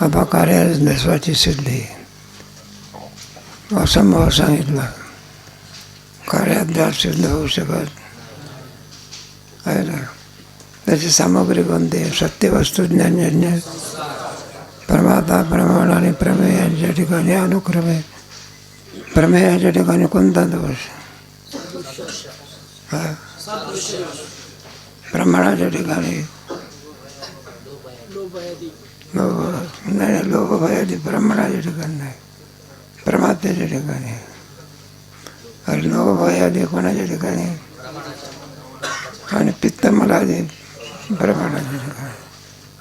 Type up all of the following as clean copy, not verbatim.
आता कार्याध्यक्षाची सिद्धी असंभव सांगितलं. कार्याध्यास सिद्ध होऊ शकत आहे ना. त्याची सामग्री कोणती? सत्य वस्तू ज्ञानजन्य प्रमाता प्रमाण आणि प्रमेयाच्या ठिकाणी अनुक्रमे. प्रमेयाच्या ठिकाणी कोणता दोष? प्रमाणाच्या ठिकाणी नाही. लोभ भयादी प्रमाणाच्या ठिकाणी नाही, प्रमात्याच्या ठिकाणी. अरे लोभ भयादी कोणाच्या ठिकाणी? आणि पित्त मलादी प्रमाणाच्या ठिकाणी.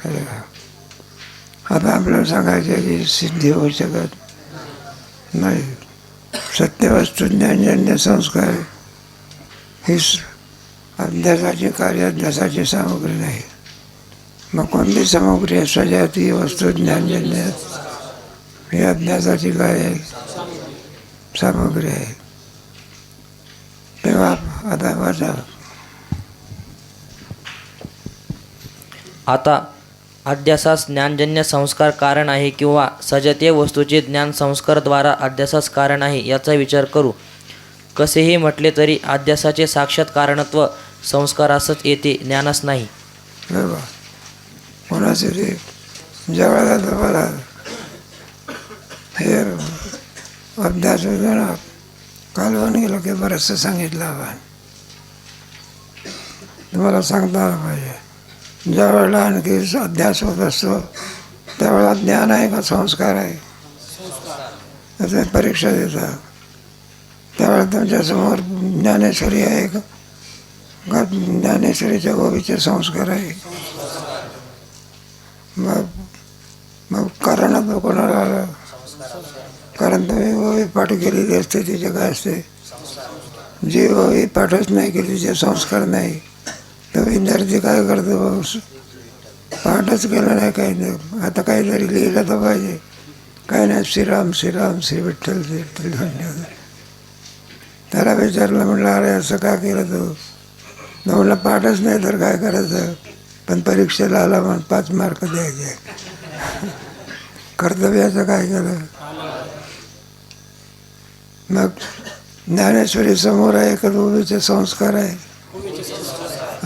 अरे आता आपल्याला सांगायचं की सिद्धी होऊ शकत नाही. सत्यवस्तू ज्ञानजन्य संस्कार ही अभ्यासाची कार्याभ्यासाची सामग्री नाही. मग कोणती सामग्री आहे? सजाती वस्तू ज्ञानजन्य ही अभ्यासाची काय आहे? सामग्री आहे. तेव्हा आता वाचा. आता अध्यासास ज्ञानजन्य संस्कार कारण आहे किंवा सजातीय वस्तूचे ज्ञान संस्काराद्वारा अध्यासास कारण आहे याचा विचार करू. कसेही म्हटले तरी अध्यासाचे साक्षात कारणत्व संस्कारासच येते, ज्ञानास नाही. बरोबर. कोणाचे ते जेवायला तुम्हाला हे अभ्यास वगैरे कालवून गेलं की बरंचसं सांगितलं आपण. तुम्हाला सांगता आलं पाहिजे. ज्या वेळेला आणखी अध्यास होत असतो त्यावेळेला ज्ञान आहे का संस्कार आहे? त्याची परीक्षा देतात. त्यावेळेला तुमच्यासमोर ज्ञानेश्वरी आहे का? ज्ञानेश्वरीच्या गोबीचे संस्कार आहे. मग कारणात कोणाला आलं? कारण तुम्ही ओवी पाठ केलेली असते तिचे काय असते? जी ओवी पाठच नाही केली तिचे संस्कार नाही. तर विद्यार्थी काय करतो? पाठच केलं नाही, काही नाही. आता काहीतरी लिहिलं तर पाहिजे. काही नाही, श्रीराम श्रीराम श्री विठ्ठल श्री विठ्ठल. त्याला विचारलं, म्हटलं अरे असं का केलं तू? म्हटलं पाठच नाही तर काय करायचं? पण परीक्षेला आला म्हणून 5 मार्क द्यायचे. कर्तव्याचं काय केलं? मग ज्ञानेश्वरी समोर आहे का? ओवीचे संस्कार आहे.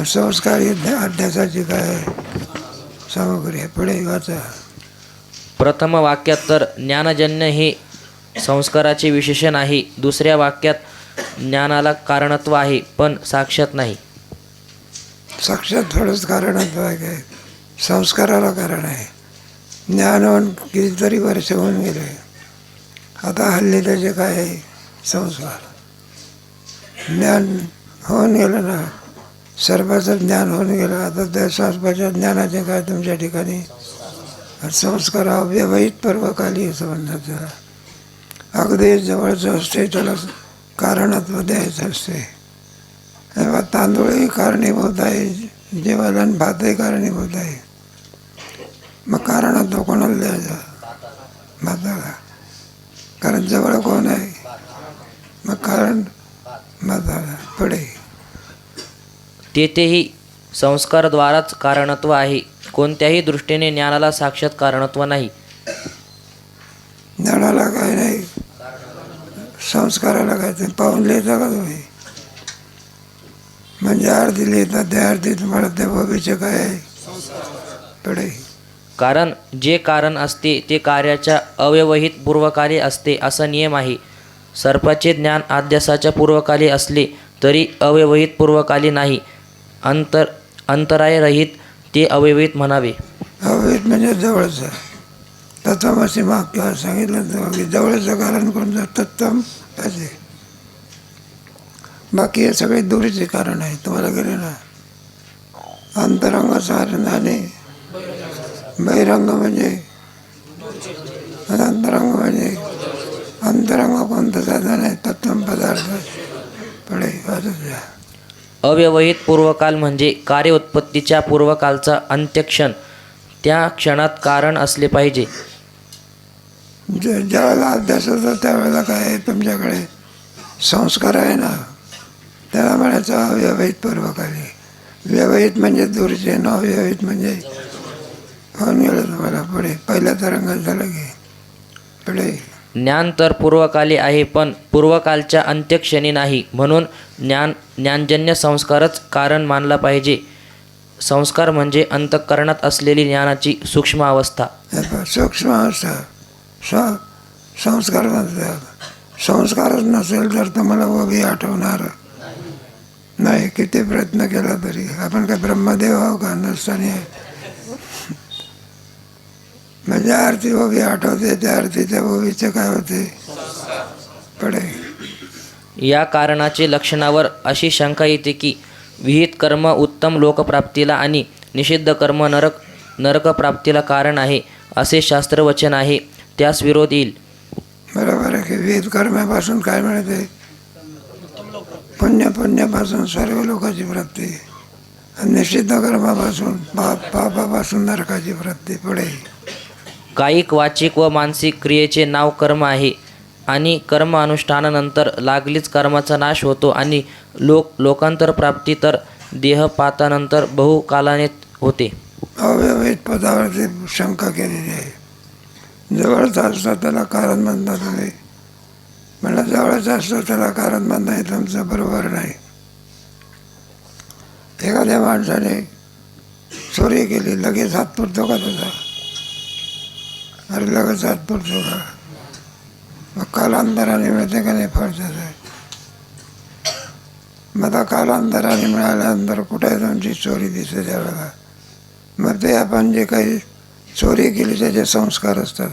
संस्कार ही अध्यासाची काय सामग्री आहे. पुढे वाचा. प्रथम वाक्यात तर ज्ञानजन्य हे संस्काराचे विशेषण आहे. दुसऱ्या वाक्यात ज्ञानाला कारणत्व आहे पण साक्षात नाही. साक्षात थोडंच कारणत्व आहे काय? संस्काराला कारण आहे. ज्ञान होऊन कितीतरी वर्ष होऊन गेले. आता हल्ली त्याचे काय आहे? संस्कार. ज्ञान होऊन गेलं ना, सर्वांचं ज्ञान होऊन गेलं. आता त्या शास्त्राच्या ज्ञानाचे काय तुमच्या ठिकाणी? संस्कार अव्यवहित पर्वकाली असं म्हणतात. अगदी जवळचं असते त्याला कारणत्व द्यायचं असते. तेव्हा तांदूळही कारणीभूत आहे, जेवण भातही कारणीभूत आहे. मग कारणत्व कोणाला द्यायचं? भाताला. कारण जवळ कोण आहे? मग कारण भाताला. पुढे तेथेही संस्काराद्वाराच कारणत्व आहे. कोणत्याही दृष्टीने ज्ञानाला साक्षात कारणत्व नाही. ज्ञानाला काय नाही, संस्काराला काय. ते पाहून लिहिता का तुम्ही? म्हणजे अर्धी लिहितात, त्या अर्धी तुम्हाला त्या बाबीचे काय आहे? पुढे कारण जे कारण असते ते कार्याच्या अव्यवहित पूर्वकाली असते असा नियम आहे. सर्पाचे ज्ञान अध्यासाच्या पूर्वकाली असले तरी अव्यवहित पूर्वकाली नाही. अंतरायरहित ते अव्यवहित म्हणावे. अव्यवहित म्हणजे जवळचं. तत्वमसी वाक्य सांगितलं की जवळचं कारण कोणतं? तत्वम असे. बाकी हे सगळे दूरचे कारण आहे. तुम्हाला गेले ना, अंतरंग साधन आणि बहिरंग म्हणजे अंतरंग म्हणजे अंतरंग कोणतं साधन आहे? तत्वम पदार्थ. पुढे अव्यवहित पूर्वकाल म्हणजे कार्य उत्पत्तीच्या पूर्वकालचा अंत्यक्षण. त्या क्षणात कारण असले पाहिजे. ज्यावेळेला अभ्यास होतो त्यावेळेला काय आहे तुमच्याकडे? संस्कार आहे ना, त्याला म्हणायचं अव्यवहित पूर्वकाली. व्यवहित म्हणजे दूरचे, न व्यवहित म्हणजे होऊन गेलं तुम्हाला पुढे. पहिल्या तरंगात झालं की पुढे. ज्ञान तर पूर्वकाली आहे, पण पूर्वकालच्या अंत्यक्षणी नाही. म्हणून ज्ञानजन्य संस्कारच कारण मानला पाहिजे. संस्कार म्हणजे अंतःकरणात असलेली ज्ञानाची सूक्ष्म अवस्था. हे पहा, सूक्ष्म अवस्था संस्कार म्हणतात. संस्कारच नसेल तर तुम्हाला उभी आठवणार नाही. किती प्रयत्न केला तरी. आपण काय ब्रह्मदेव आहो का? नसताना म्हणजे आरती उभी आठवते, त्या आरतीच्या उभीचे काय होते पुढे. या कारणाचे लक्षणावर अशी शंका येते की विहित कर्म उत्तम लोकप्राप्तीला आणि निषिद्ध कर्म नरकप्राप्तीला कारण आहे, असे शास्त्रवचन आहे. त्यास विरोध येईल. बरोबर आहे की विहित कर्मापासून काय मिळते? पुण्यापासून सर्व लोकांची प्राप्ती, आणि निषिद्ध कर्मापासून पापापासून नरकाची प्राप्ती. पुढे कायिक, वाचिक व मानसिक क्रियेचे नाव कर्म आहे, आणि कर्म अनुष्ठानानंतर लागलीच कर्माचा नाश होतो, आणि लोकांतर प्राप्ती तर देहपातानंतर बहुकालाने होते. अव्यवहित पदावरती शंका केलेली आहे. जवळचा असतो त्याला कारण म्हणता तुम्ही. मला जवळचा असतो त्याला कारण म्हणता हे तुमचं बरोबर नाही. एखाद्या माणसाने चोरी केली, लगेच हात पुरतो का त्याचा? अरे लगेच हात पुरतो का? मग कालांतराने मिळते का नाही फळ त्याचं? मग आता कालांतराने मिळाल्यानंतर कुठे तुमची चोरी दिसते त्यावेळेला. मग ते आपण जे काही चोरी केली त्याचे संस्कार असतात,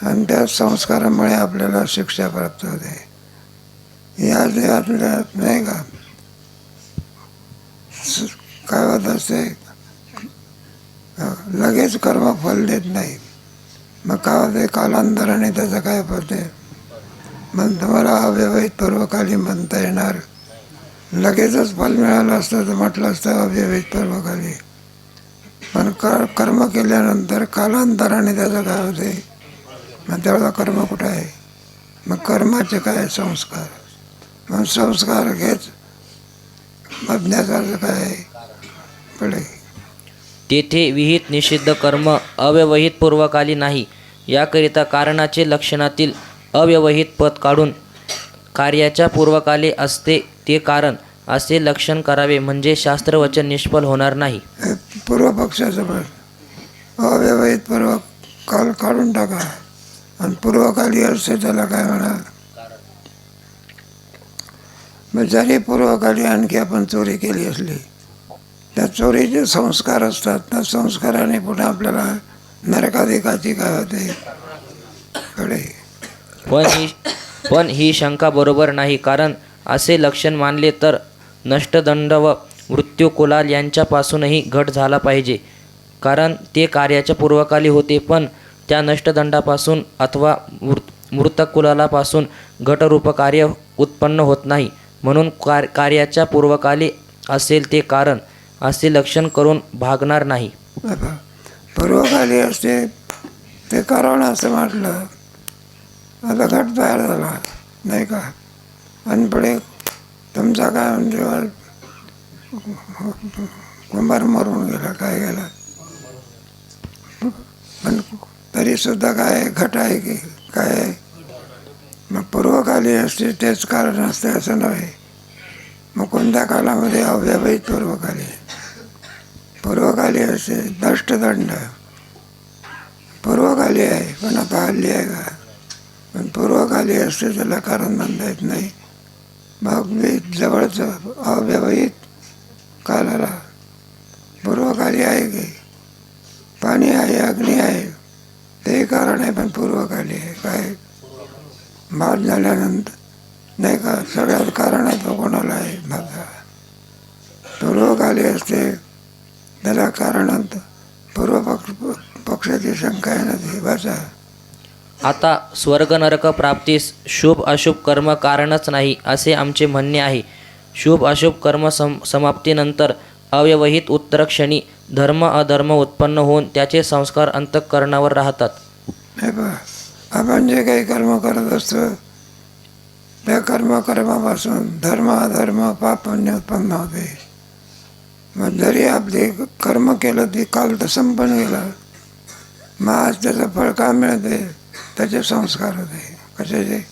आणि त्या संस्कारामुळे आपल्याला शिक्षा प्राप्त होते. या देहातल्या नाही का काय होत असते, लगेच कर्म फल देत नाही. मग काय होते, कालांतराने त्याचं काय होते. मग तुम्हाला अव्यवहित पूर्वकाली म्हणता येणार. लगेचच फल मिळालं असतं तर म्हटलं असतं अव्यवहित पूर्वकाली. पण कर्म केल्यानंतर कालांतराने त्याचं काय होते, मग तेवढा कर्म कुठं आहे. मग कर्माचे काय संस्कार. मग संस्कार घेत अज्ञाताचं काय पुढे. तेथे विहित निषिद्ध कर्म अव्यवहित पूर्वकाली नाही. याकरिता कारणाचे लक्षणातील अव्यवहित पद काढून कार्याच्या पूर्वकाली असते ते कारण असे लक्षण करावे, म्हणजे शास्त्रवचन निष्फल होणार नाही. पूर्वपक्षाचं पण अव्यवहित पूर्वकाल काढून टाका, आणि पूर्वकाली असते त्याला काय म्हणा. मग जरी पूर्वकाली आणखी आपण चोरी केली असली, त्या चोरीचे संस्कार असतात. त्या संस्काराने पुन्हा आपल्याला नरकाधिकाची काय होते कडे. पण ही शंका बरोबर नाही. कारण असे लक्षण मानले तर नष्टदंड व मृत्युकुलाल यांच्यापासूनही घट झाला पाहिजे. कारण ते कार्याच्या पूर्वकाली होते, पण त्या नष्टदंडापासून अथवा मृतकुलालापासून घटरूप कार्य उत्पन्न होत नाही. म्हणून कार्याच्या पूर्वकाली असेल ते कारण असे लक्षण करून भागणार नाही. पूर्वकाली असते ते कारण असं म्हटलं, आता घट तयार झाला नाही का, आणि पुढे तुमचा काय म्हणजे कुंभार मरून गेला, काय गेला, पण तरीसुद्धा काय घट आहे की काय. मग पूर्वकाली असते तेच कारण असते असं नव्हे. मग कोणत्या कालामध्ये अव्यवहित पूर्वकाली असते. नष्टदंड पूर्वकाली आहे, पण आता हल्ली आहे का. पण पूर्वकाली असते त्याला कारण म्हणता येत नाही. मग मी जवळचं अव्यवहित कालाला पूर्वकाली आहे की पाणी आहे, अग्नी आहे, ते कारण आहे, पण पूर्वकाली आहे. काय भात झाल्यानंतर नाही का सगळ्यात कारण आहे तो कोणाला आहे, भाता. पूर्वकाली असते त्याला कारणांत पक्षाची शंका आहे ना ती भाषा. आता स्वर्ग नरक प्राप्तीस शुभ अशुभ कर्म कारणच नाही, असे आमचे म्हणणे आहे. शुभ अशुभ कर्म समाप्तीनंतर अव्यवहित उत्तरक्षणी धर्म अधर्म उत्पन्न होऊन त्याचे संस्कार अंतःकरणावर राहतात. नाही बा, आपण जे काही कर्म करत असतो त्या कर्मापासून धर्म अधर्म पाप पुण्य उत्पन्न होते. मग जरी आपले कर्म केलं ते काल तर संपन्न गेलं, मग आज त्याचं फळ का मिळते? त्याचे संस्कार होते. कशाचे?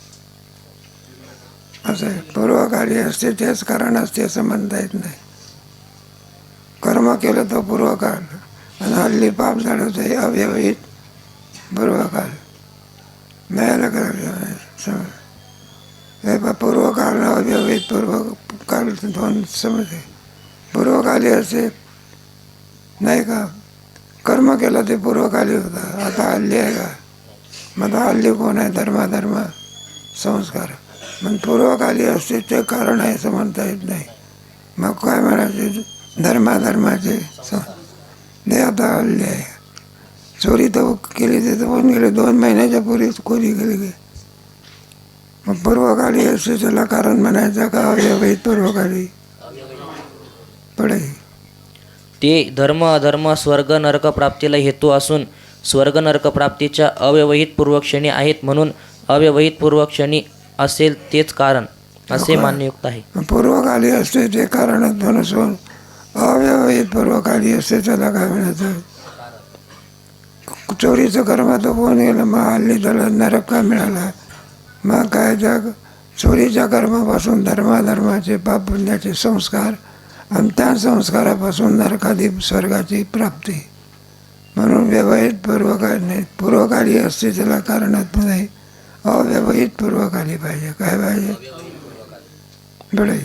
असं आहे. पूर्वकाली असते तेच कारण असते असं म्हणता येत नाही. कर्म केलं तर पूर्वकाळ, आणि हल्ली पाप झालं ते अव्यवहित पूर्वकाळ. मिळालं का? हे पूर्वकाळ अव्यवहित पूर्वकाळ दोन समजते. पूर्वकाली असते नाही का, कर्म केलं ते पूर्वकाली होतं. आता हल्ली आहे का? मग आता हल्ली कोण आहे? धर्म संस्कार. मग पूर्वकाली असते ते कारण आहे असं म्हणता येत नाही. मग काय म्हणायचे? धर्माचे नाही. आता हल्ली आहे. चोरी तर केली ते तर होऊन गेले, 2 महिन्याच्या पूर्वी चोरी केली गे. मग पूर्वकाली असते त्याला कारण म्हणायचं का अव्यवहित पूर्वकाली? पडे ते धर्म अधर्म स्वर्ग नरक प्राप्तीला हेतू असून स्वर्ग नरक प्राप्तीच्या अव्यवहित पूर्वक्षणी आहेत, म्हणून अव्यवहित पूर्वक्षणी असेल तेच कारण असे मान्ययुक्त आहे. पूर्वकाली असते ते कारणच नसून अव्यवहित पूर्वकाली असते त्याला काय म्हणायचं? चोरीचं कर्म तर होऊन गेलं, मग हल्ली त्याला नरक का मिळाला? मग काय? जग चोरीच्या कर्मापासून धर्माचे पाप पुण्याचे संस्कार, आणि त्या संस्कारापासून नरकादी स्वर्गाची प्राप्ती. म्हणून व्यवहित पूर्वकाली नाही, पूर्वकाली असते त्याला कारणात नाही, अव्यवहित पूर्वकाली पाहिजे. काय पाहिजे? बळे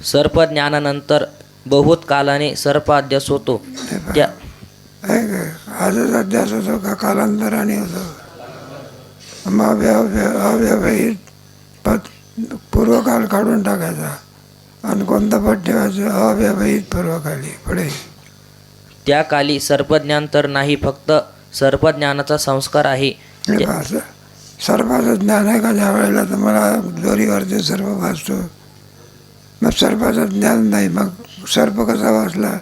सर्पज्ञानानंतर बहुत कालाने सर्पाध्यास होतो. त्या आहे का? आजच अध्यास होतो का कालांतराने होतो? मग अव्यवहित पूर्वकाल काढून टाकायचा आणि कोणता पट ठेवायचं? अव्यवहित पूर्वकाली. पुढे त्या काली सर्पज्ञान तर नाही, फक्त सर्पज्ञानाचा संस्कार आहे. सर्पाचं ज्ञान आहे का? ज्या वेळेला तुम्हाला दोरीवरचे सर्प भासतो, मग सर्पाचं ज्ञान नाही, मग सर्प कसा वाचला?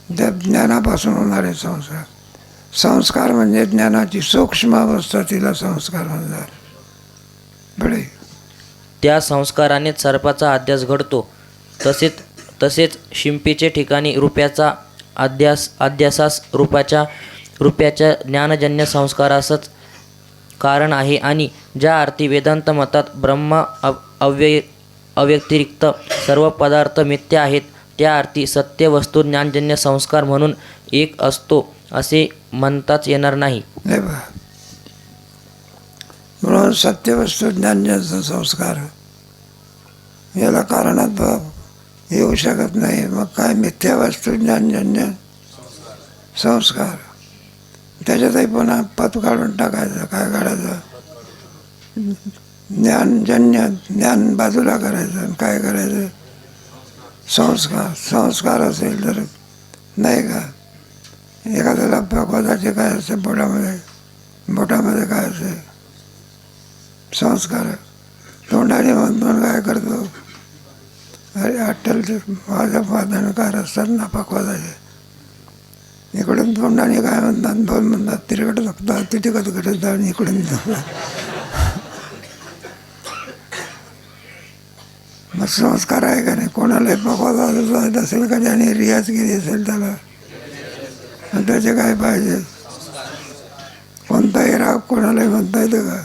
त्या ज्ञानापासून होणारे संस्कार. संस्कार म्हणजे ज्ञानाची सूक्ष्म अवस्था, तिला संस्कार म्हणतात. बळे त्या संस्काराने सर्पाचा अध्यास घडतो. तसेच शिंपीचे ठिकाणी रुपयाचा अध्यासास रुपयाच्या ज्ञानजन्य संस्कारासच कारण आहे. आणि ज्या अर्थी वेदांत मतात ब्रह्म अव्यतिरिक्त सर्व पदार्थ मिथ्या आहेत, त्या अर्थी सत्य वस्तू ज्ञानजन्य संस्कार म्हणून एक असतो असे म्हणताच येणार नाही. म्हणून सत्यवस्तू ज्ञानजन्य संस्कार याला कारणात येऊ शकत नाही. मग काय? मिथ्या वस्तू ज्ञानजन्य संस्कार. त्याच्यातही पुन्हा पद काढून टाकायचं. काय काढायचं? ज्ञान बाजूला करायचं. आणि काय करायचं? संस्कार असेल तर नाही का, एखाद्याला भगवताचे काय असते बोटामध्ये काय असते? संस्कार. तोंडाने म्हणतो काय करतो? अरे अट्टलचे वादनकार असतात ना पकवादाचे, इकडून तोंडाने काय म्हणतात? बोल म्हणतात, तिरकट बघतात, तिरकट घटत आणि इकडून मग संस्कार आहे का नाही? कोणाला पकवाद असेल का ज्याने रियाज केली असेल त्याला, आणि त्याचे काय पाहिजे? कोणताही राग कोणालाही म्हणता येतं का?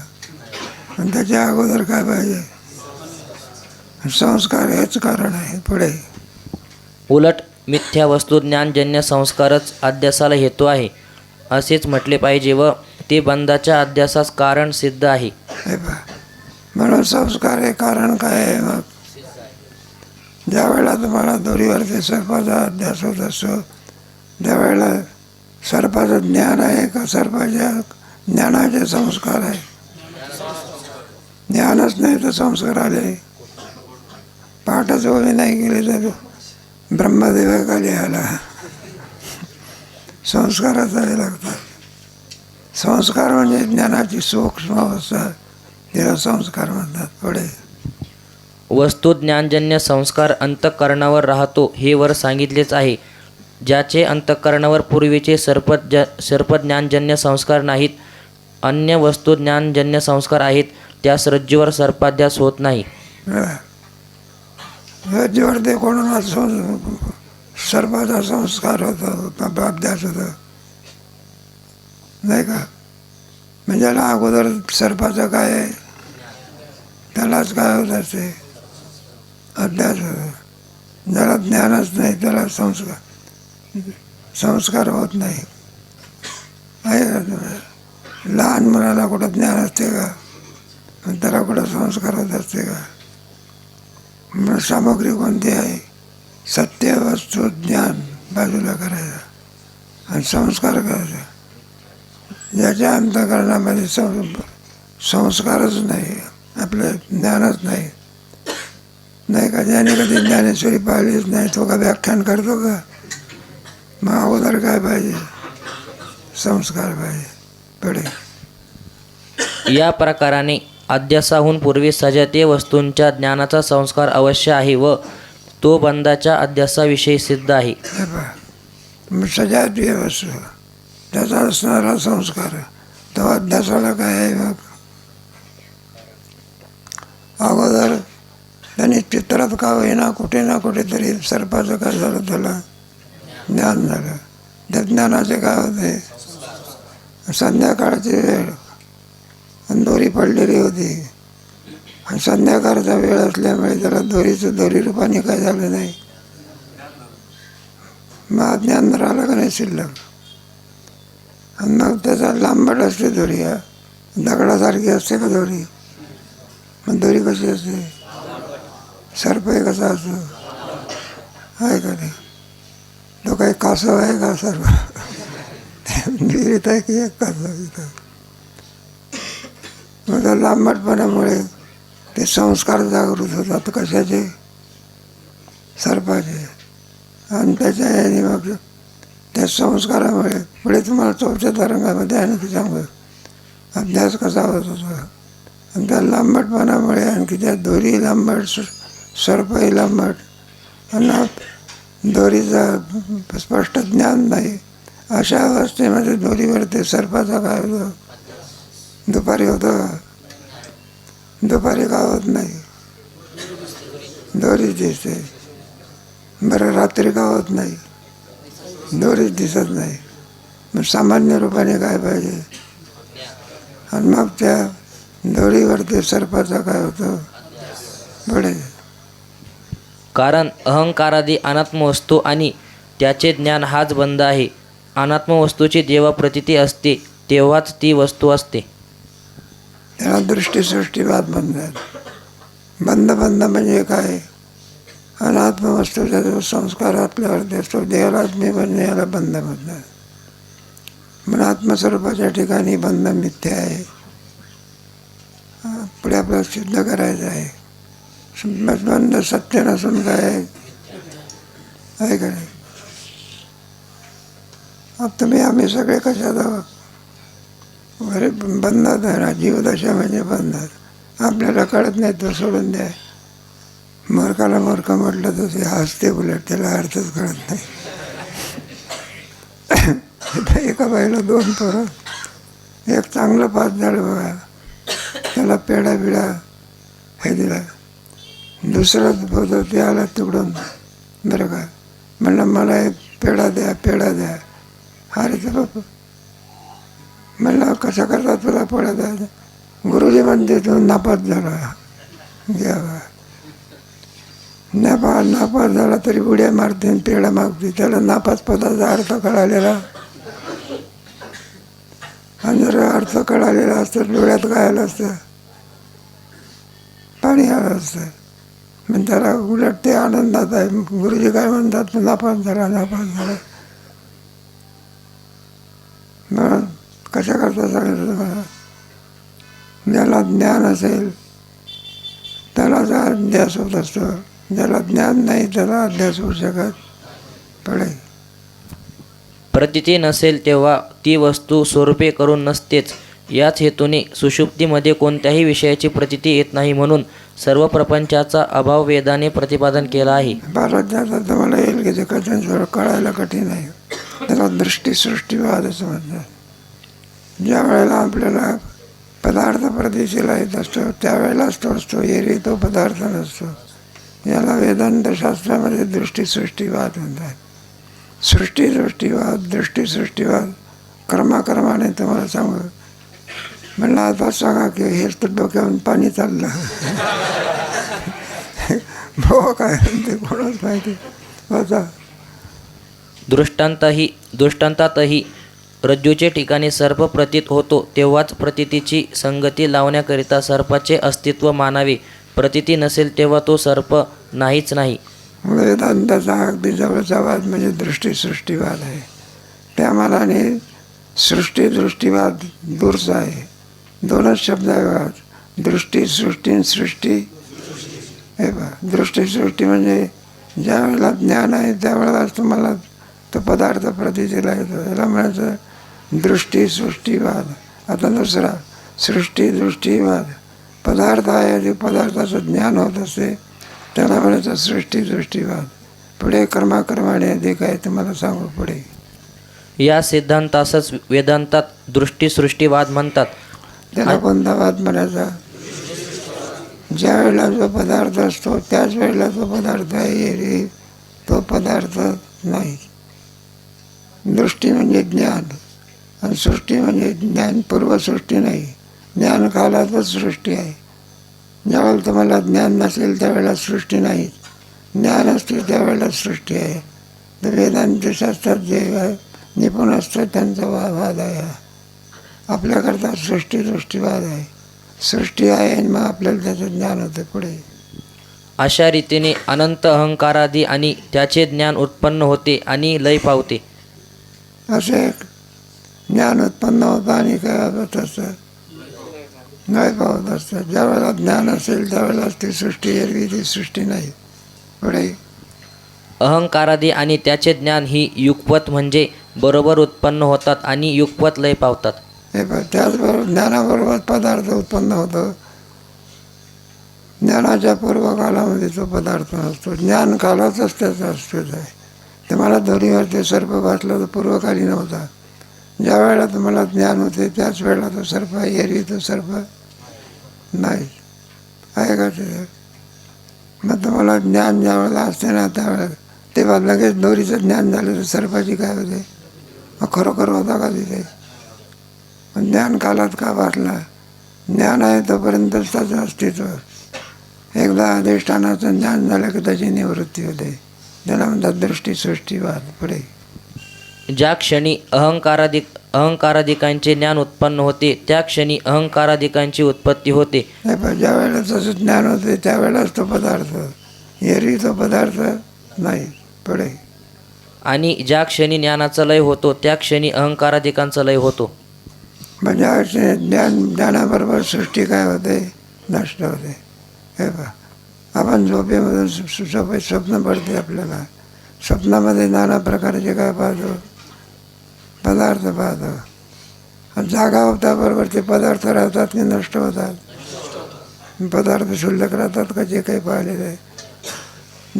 आणि त्याच्या अगोदर काय पाहिजे? संस्कार हेच कारण आहे. पुढे उलट मिथ्या वस्तू ज्ञानजन्य संस्कारच अध्यासाला हेतू आहे असेच म्हटले पाहिजे, व ते बंधाच्या अध्यासास कारण सिद्ध आहे. म्हणून संस्कार हे कारण काय आहे? मग ज्या वेळेला तुम्हाला दोरीवरती सर्पाचा अध्यास होत असतो, त्यावेळेला सर्पाचं ज्ञान आहे का सर्पाच्या ज्ञानाचे संस्कार आहे? ज्ञानच नाही तर संस्कार आले. पाठच उभी नाही केली तर ब्रह्मदेवाखाली आला. संस्कार असावे लागतात. संस्कार म्हणजे ज्ञानाची सूक्ष्म अवस्था, तिला संस्कार म्हणतात. पुढे वस्तू ज्ञानजन्य संस्कार अंतःकरणावर राहतो हे वर सांगितलेच आहे. ज्याचे अंतःकरणावर पूर्वीचे सर्पज्ञानजन्य संस्कार नाहीत, अन्य वस्तू ज्ञानजन्य संस्कार आहेत, त्यास रज्जूवर सर्पाध्यास होत नाही. रज्जूवर ते कोणाला सर्पाचा संस्कार होतो, अभ्यास होतो, नाही का? म्हणजे ज्याला अगोदर सर्पाचं काय आहे त्यालाच काय होत असते, अभ्यास होतो. ज्याला ज्ञानच नाही त्याला संस्कार होत नाही. आहे का तुम्हाला? लहान मुलाला कुठं ज्ञान असते का? त्याला कुठं संस्कार होत असते का? म्हणून सामग्री कोणती आहे? सत्य, वस्तू, ज्ञान बाजूला करायचं आणि संस्कार करायचा. ज्याच्या अंतःकरणामध्ये संस्कारच नाही, आपलं ज्ञानच नाही, नाही का? ज्याने कधी ज्ञानेश्वरी पाहिलीच नाही तो का व्याख्यान करतो का? मग अगोदर काय पाहिजे? संस्कार पाहिजे. पुढे या प्रकाराने अध्यासाहून पूर्वी सजातीय वस्तूंच्या ज्ञानाचा संस्कार अवश्य आहे व तो बंधाच्या अध्यासाविषयी सिद्ध आहे. हे पहा, मग सजातीय वस्तू त्याचा असणारा संस्कार तो अध्यासाला काय आहे? मग अगोदर त्यांनी चित्रात का होईना कुठे ना कुठेतरी सर्पाचं काय झालं, त्याला ज्ञान झालं. त्या ज्ञानाचे काय होते? संध्याकाळची वेळ आणि दोरी पडलेली होती आणि संध्याकाळचा वेळ असल्यामुळे त्याला दोरी रूपाने काय झालं नाही, मग ज्ञान राहिलं का नाही शिल्लक. आणि मग त्याचा लांबट असते दोरी, दगडासारखी असते का दोरी? मग दोरी कशी असते? सर्प आहे कसा असतो, आहे का नाही? तो काही कासव आहे का सर्प? विहिरीत आहे की एक कासव इथं. मग त्या लांबटपणामुळे ते संस्कार जागृत होतात. कशाचे? सर्पाचे. आणि त्याच्या याने मग त्या संस्कारामुळे पुढे तुम्हाला 4थ्या तरंगामध्ये आहे ना ते सांगू अभ्यास कसा होत होता. आणि त्या लांबटपणामुळे आणखी त्या दोरी लांबट, सर्पही लांबट आणि दोरीचं स्पष्ट ज्ञान नाही. अशा अवस्थेमध्ये दोरीवर ते सर्पाचा काय होतं? दुपारी होतं, दुपारी का होत नाही? दोरीच दिसते. बरं, रात्री का होत नाही? दोरीच दिसत नाही. मग सामान्य रूपाने काय पाहिजे? आणि मग त्या दोरीवर ते सर्पाचा काय होतं? पुढे कारण अहंकारादी अनात्म वस्तू आणि त्याचे ज्ञान हाच बंध आहे. अनात्म वस्तूची जेव्हा प्रतीती असते तेव्हाच ती वस्तू असते. त्याला दृष्टीसृष्टीवाद म्हणतात. बंध म्हणजे काय? अनात्म वस्तूचा जो संस्कार आपल्यावर असतो देहालाच मी बनणे, याला बंध म्हणतात. म्हणून आत्मस्वरूपाच्या ठिकाणी बंध मिथ्या आहे. पुढे आपल्याला सिद्ध करायचं आहे. बंध सत्य नसून काय आहे का नाही? अब तुम्ही आम्ही सगळे कशात आहोत? अरे बंधात आहे ना, जीवदशा म्हणजे बंधात. आपल्याला कळत नाही तो सोडून द्या. मूर्खाला मूर्ख म्हटलं तर ते हसते, उलट त्याला अर्थच कळत नाही. एका बाईला 2 पोरं, एक चांगलं पास झालं बघा, त्याला पेढा बिडा हे दिला. दुसरं होतं ते आला तिकडून, बरं का, म्हणलं मला एक पेढा द्या. अरे तर बापू म्हणलं कशा करता तुला पेढा द्यायचा? गुरुजी म्हणते तो नापास झाला. घ्यावा नापास झाला तरी उड्या मारते आणि पेढा मागते. त्याला नापास पदाचा अर्थ कळालेला, आणि जर अर्थ कळालेला असतं डोळ्यात काय आलं असतं? पाणी आलं असतं. मग त्याला उलट ते आनंदात आहे. गुरुजी काय म्हणतात? नापास झाला. मग कशा करता सांगितलं तुम्हाला? ज्याला ज्ञान असेल त्यालाच अध्यास होत असतो. ज्याला ज्ञान नाही त्याला अध्यास होऊ शकत पडे. प्रतीती नसेल तेव्हा ती वस्तू स्वरूपे करून नसतेच. याच हेतूने सुषुप्तीमध्ये कोणत्याही विषयाची प्रतीती येत नाही. म्हणून सर्व प्रपंचाचा अभाव वेदाने प्रतिपादन केला आहे. भारताचा तुम्हाला येईल की ते कथन कळायला कठीण आहे. त्याला दृष्टीसृष्टीवाद असं म्हणतात. ज्या वेळेला आपल्याला पदार्थ प्रतीतीला येत असतो त्यावेळेलाच तो असतो, एरवी तो पदार्थ नसतो. याला वेदांत शास्त्रामध्ये दृष्टीसृष्टीवाद म्हणतात. सृष्टीवाद दृष्टीसृष्टीवाद क्रमाक्रमाने तुम्हाला सांगू. म्हणलं आता सांगा की हेच तर डोक्यावरून पाणी चाललं. भाऊ काय ते कोणाच माहिती होता. दृष्टांतातही रज्जूचे ठिकाणी सर्प प्रतीत होतो तेव्हाच प्रतीतीची संगती लावण्याकरिता सर्पाचे अस्तित्व मानावे. प्रतीती नसेल तेव्हा तो सर्प नाहीच नाही. वेदांताचा अगदी जवळचा वाद म्हणजे दृष्टीसृष्टीवाद आहे. त्या मानाने सृष्टीदृष्टीवाद दूरचा आहे. दोनच शब्द आहे वाद. दृष्टी सृष्टी सृष्टी हे बा. दृष्टीसृष्टी म्हणजे ज्या वेळेला ज्ञान आहे त्यावेळेलाच तुम्हाला तो पदार्थ प्रतीतीला येतो. याला म्हणायचं दृष्टीसृष्टीवाद. आता दुसरा सृष्टीदृष्टीवाद. पदार्थ आहे जे पदार्थाचं ज्ञान होत असते त्याला म्हणायचं सृष्टीदृष्टीवाद. पुढे क्रमाक्रमाने अधिक आहे तुम्हाला सांगू पुढे. या सिद्धांतासच वेदांतात दृष्टीसृष्टीवाद म्हणतात. त्याला कोणता वाद म्हणायचा? ज्या वेळेला जो पदार्थ असतो त्याच वेळेला तो पदार्थ आहे, तो पदार्थ नाही. दृष्टी म्हणजे ज्ञान आणि सृष्टी म्हणजे ज्ञान पूर्वसृष्टी नाही. ज्ञान कालातच सृष्टी आहे. ज्यावेळेला तुम्हाला ज्ञान नसेल त्यावेळेला सृष्टी नाही. ज्ञान असते त्यावेळेला सृष्टी आहे. तर वेदांत शास्त्रात जे निपुण असतात त्यांचा वाद आहे. आपल्याकरता सृष्टीदृष्टीवाद आहे. सृष्टी आहे आणि मग आपल्याला त्याचं ज्ञान होतं पुढे. अशा रीतीने अनंत अहंकारादी आणि त्याचे ज्ञान उत्पन्न होते आणि लय पावते. असे ज्ञान उत्पन्न होतं आणि काय होत असतं नाही पावत असतं. ज्यावेळेला ज्ञान असेल त्यावेळेलाच ती सृष्टी, एरवी ती सृष्टी नाही. पुढे अहंकारादी आणि त्याचे ज्ञान ही युगपत म्हणजे बरोबर उत्पन्न होतात आणि युगपत लय पावतात. हे पण त्याचबरोबर ज्ञानाबरोबर पदार्थ उत्पन्न होतो. ज्ञानाच्या पूर्वकालामध्ये तो पदार्थ नसतो. ज्ञान कालातच त्याचा अस्तित्व आहे. तुम्हाला दोरीवर ते सर्प बसला तर पूर्वकाली नव्हता. ज्या वेळेला तुम्हाला ज्ञान होते त्याच वेळेला तो सर्प आहे, एरवी तो सर्प नाही आहे का ते. मग तुम्हाला ज्ञान ज्या वेळेला असते ना त्यावेळेला तेव्हा लगेच दोरीचं ज्ञान झालं तर सर्पाची काय होते? मग खरोखर होता का तिथे? ज्ञान कालात का वाटला? ज्ञान आहे तोपर्यंतच त्याचं अस्तित्व. एकदा अधिष्ठानाचं ज्ञान झालं की त्याची निवृत्ती होते. त्याला म्हणतात दृष्टीसृष्टीवाद. पुढे ज्या क्षणी अहंकाराधिकांचे ज्ञान उत्पन्न होते त्या क्षणी अहंकाराधिकांची उत्पत्ती होते. ज्या वेळेला त्याचं ज्ञान होते त्यावेळेलाच तो पदार्थ, एरवी तो पदार्थ नाही. पुढे आणि ज्या क्षणी ज्ञानाचा लय होतो त्या क्षणी अहंकाराधिकांचा लय होतो. म्हणजे ज्ञानाबरोबर सृष्टी काय होते? नष्ट होते. हे पहा, आपण झोपेमधून स्वप्न पडते आपल्याला. स्वप्नामध्ये नाना प्रकारचे काय पाहतो? पदार्थ पाहतो. आणि जागा होता बरोबर ते पदार्थ राहतात की नष्ट होतात? पदार्थ शिल्लक राहतात का जे काही पाहिलेलं आहे?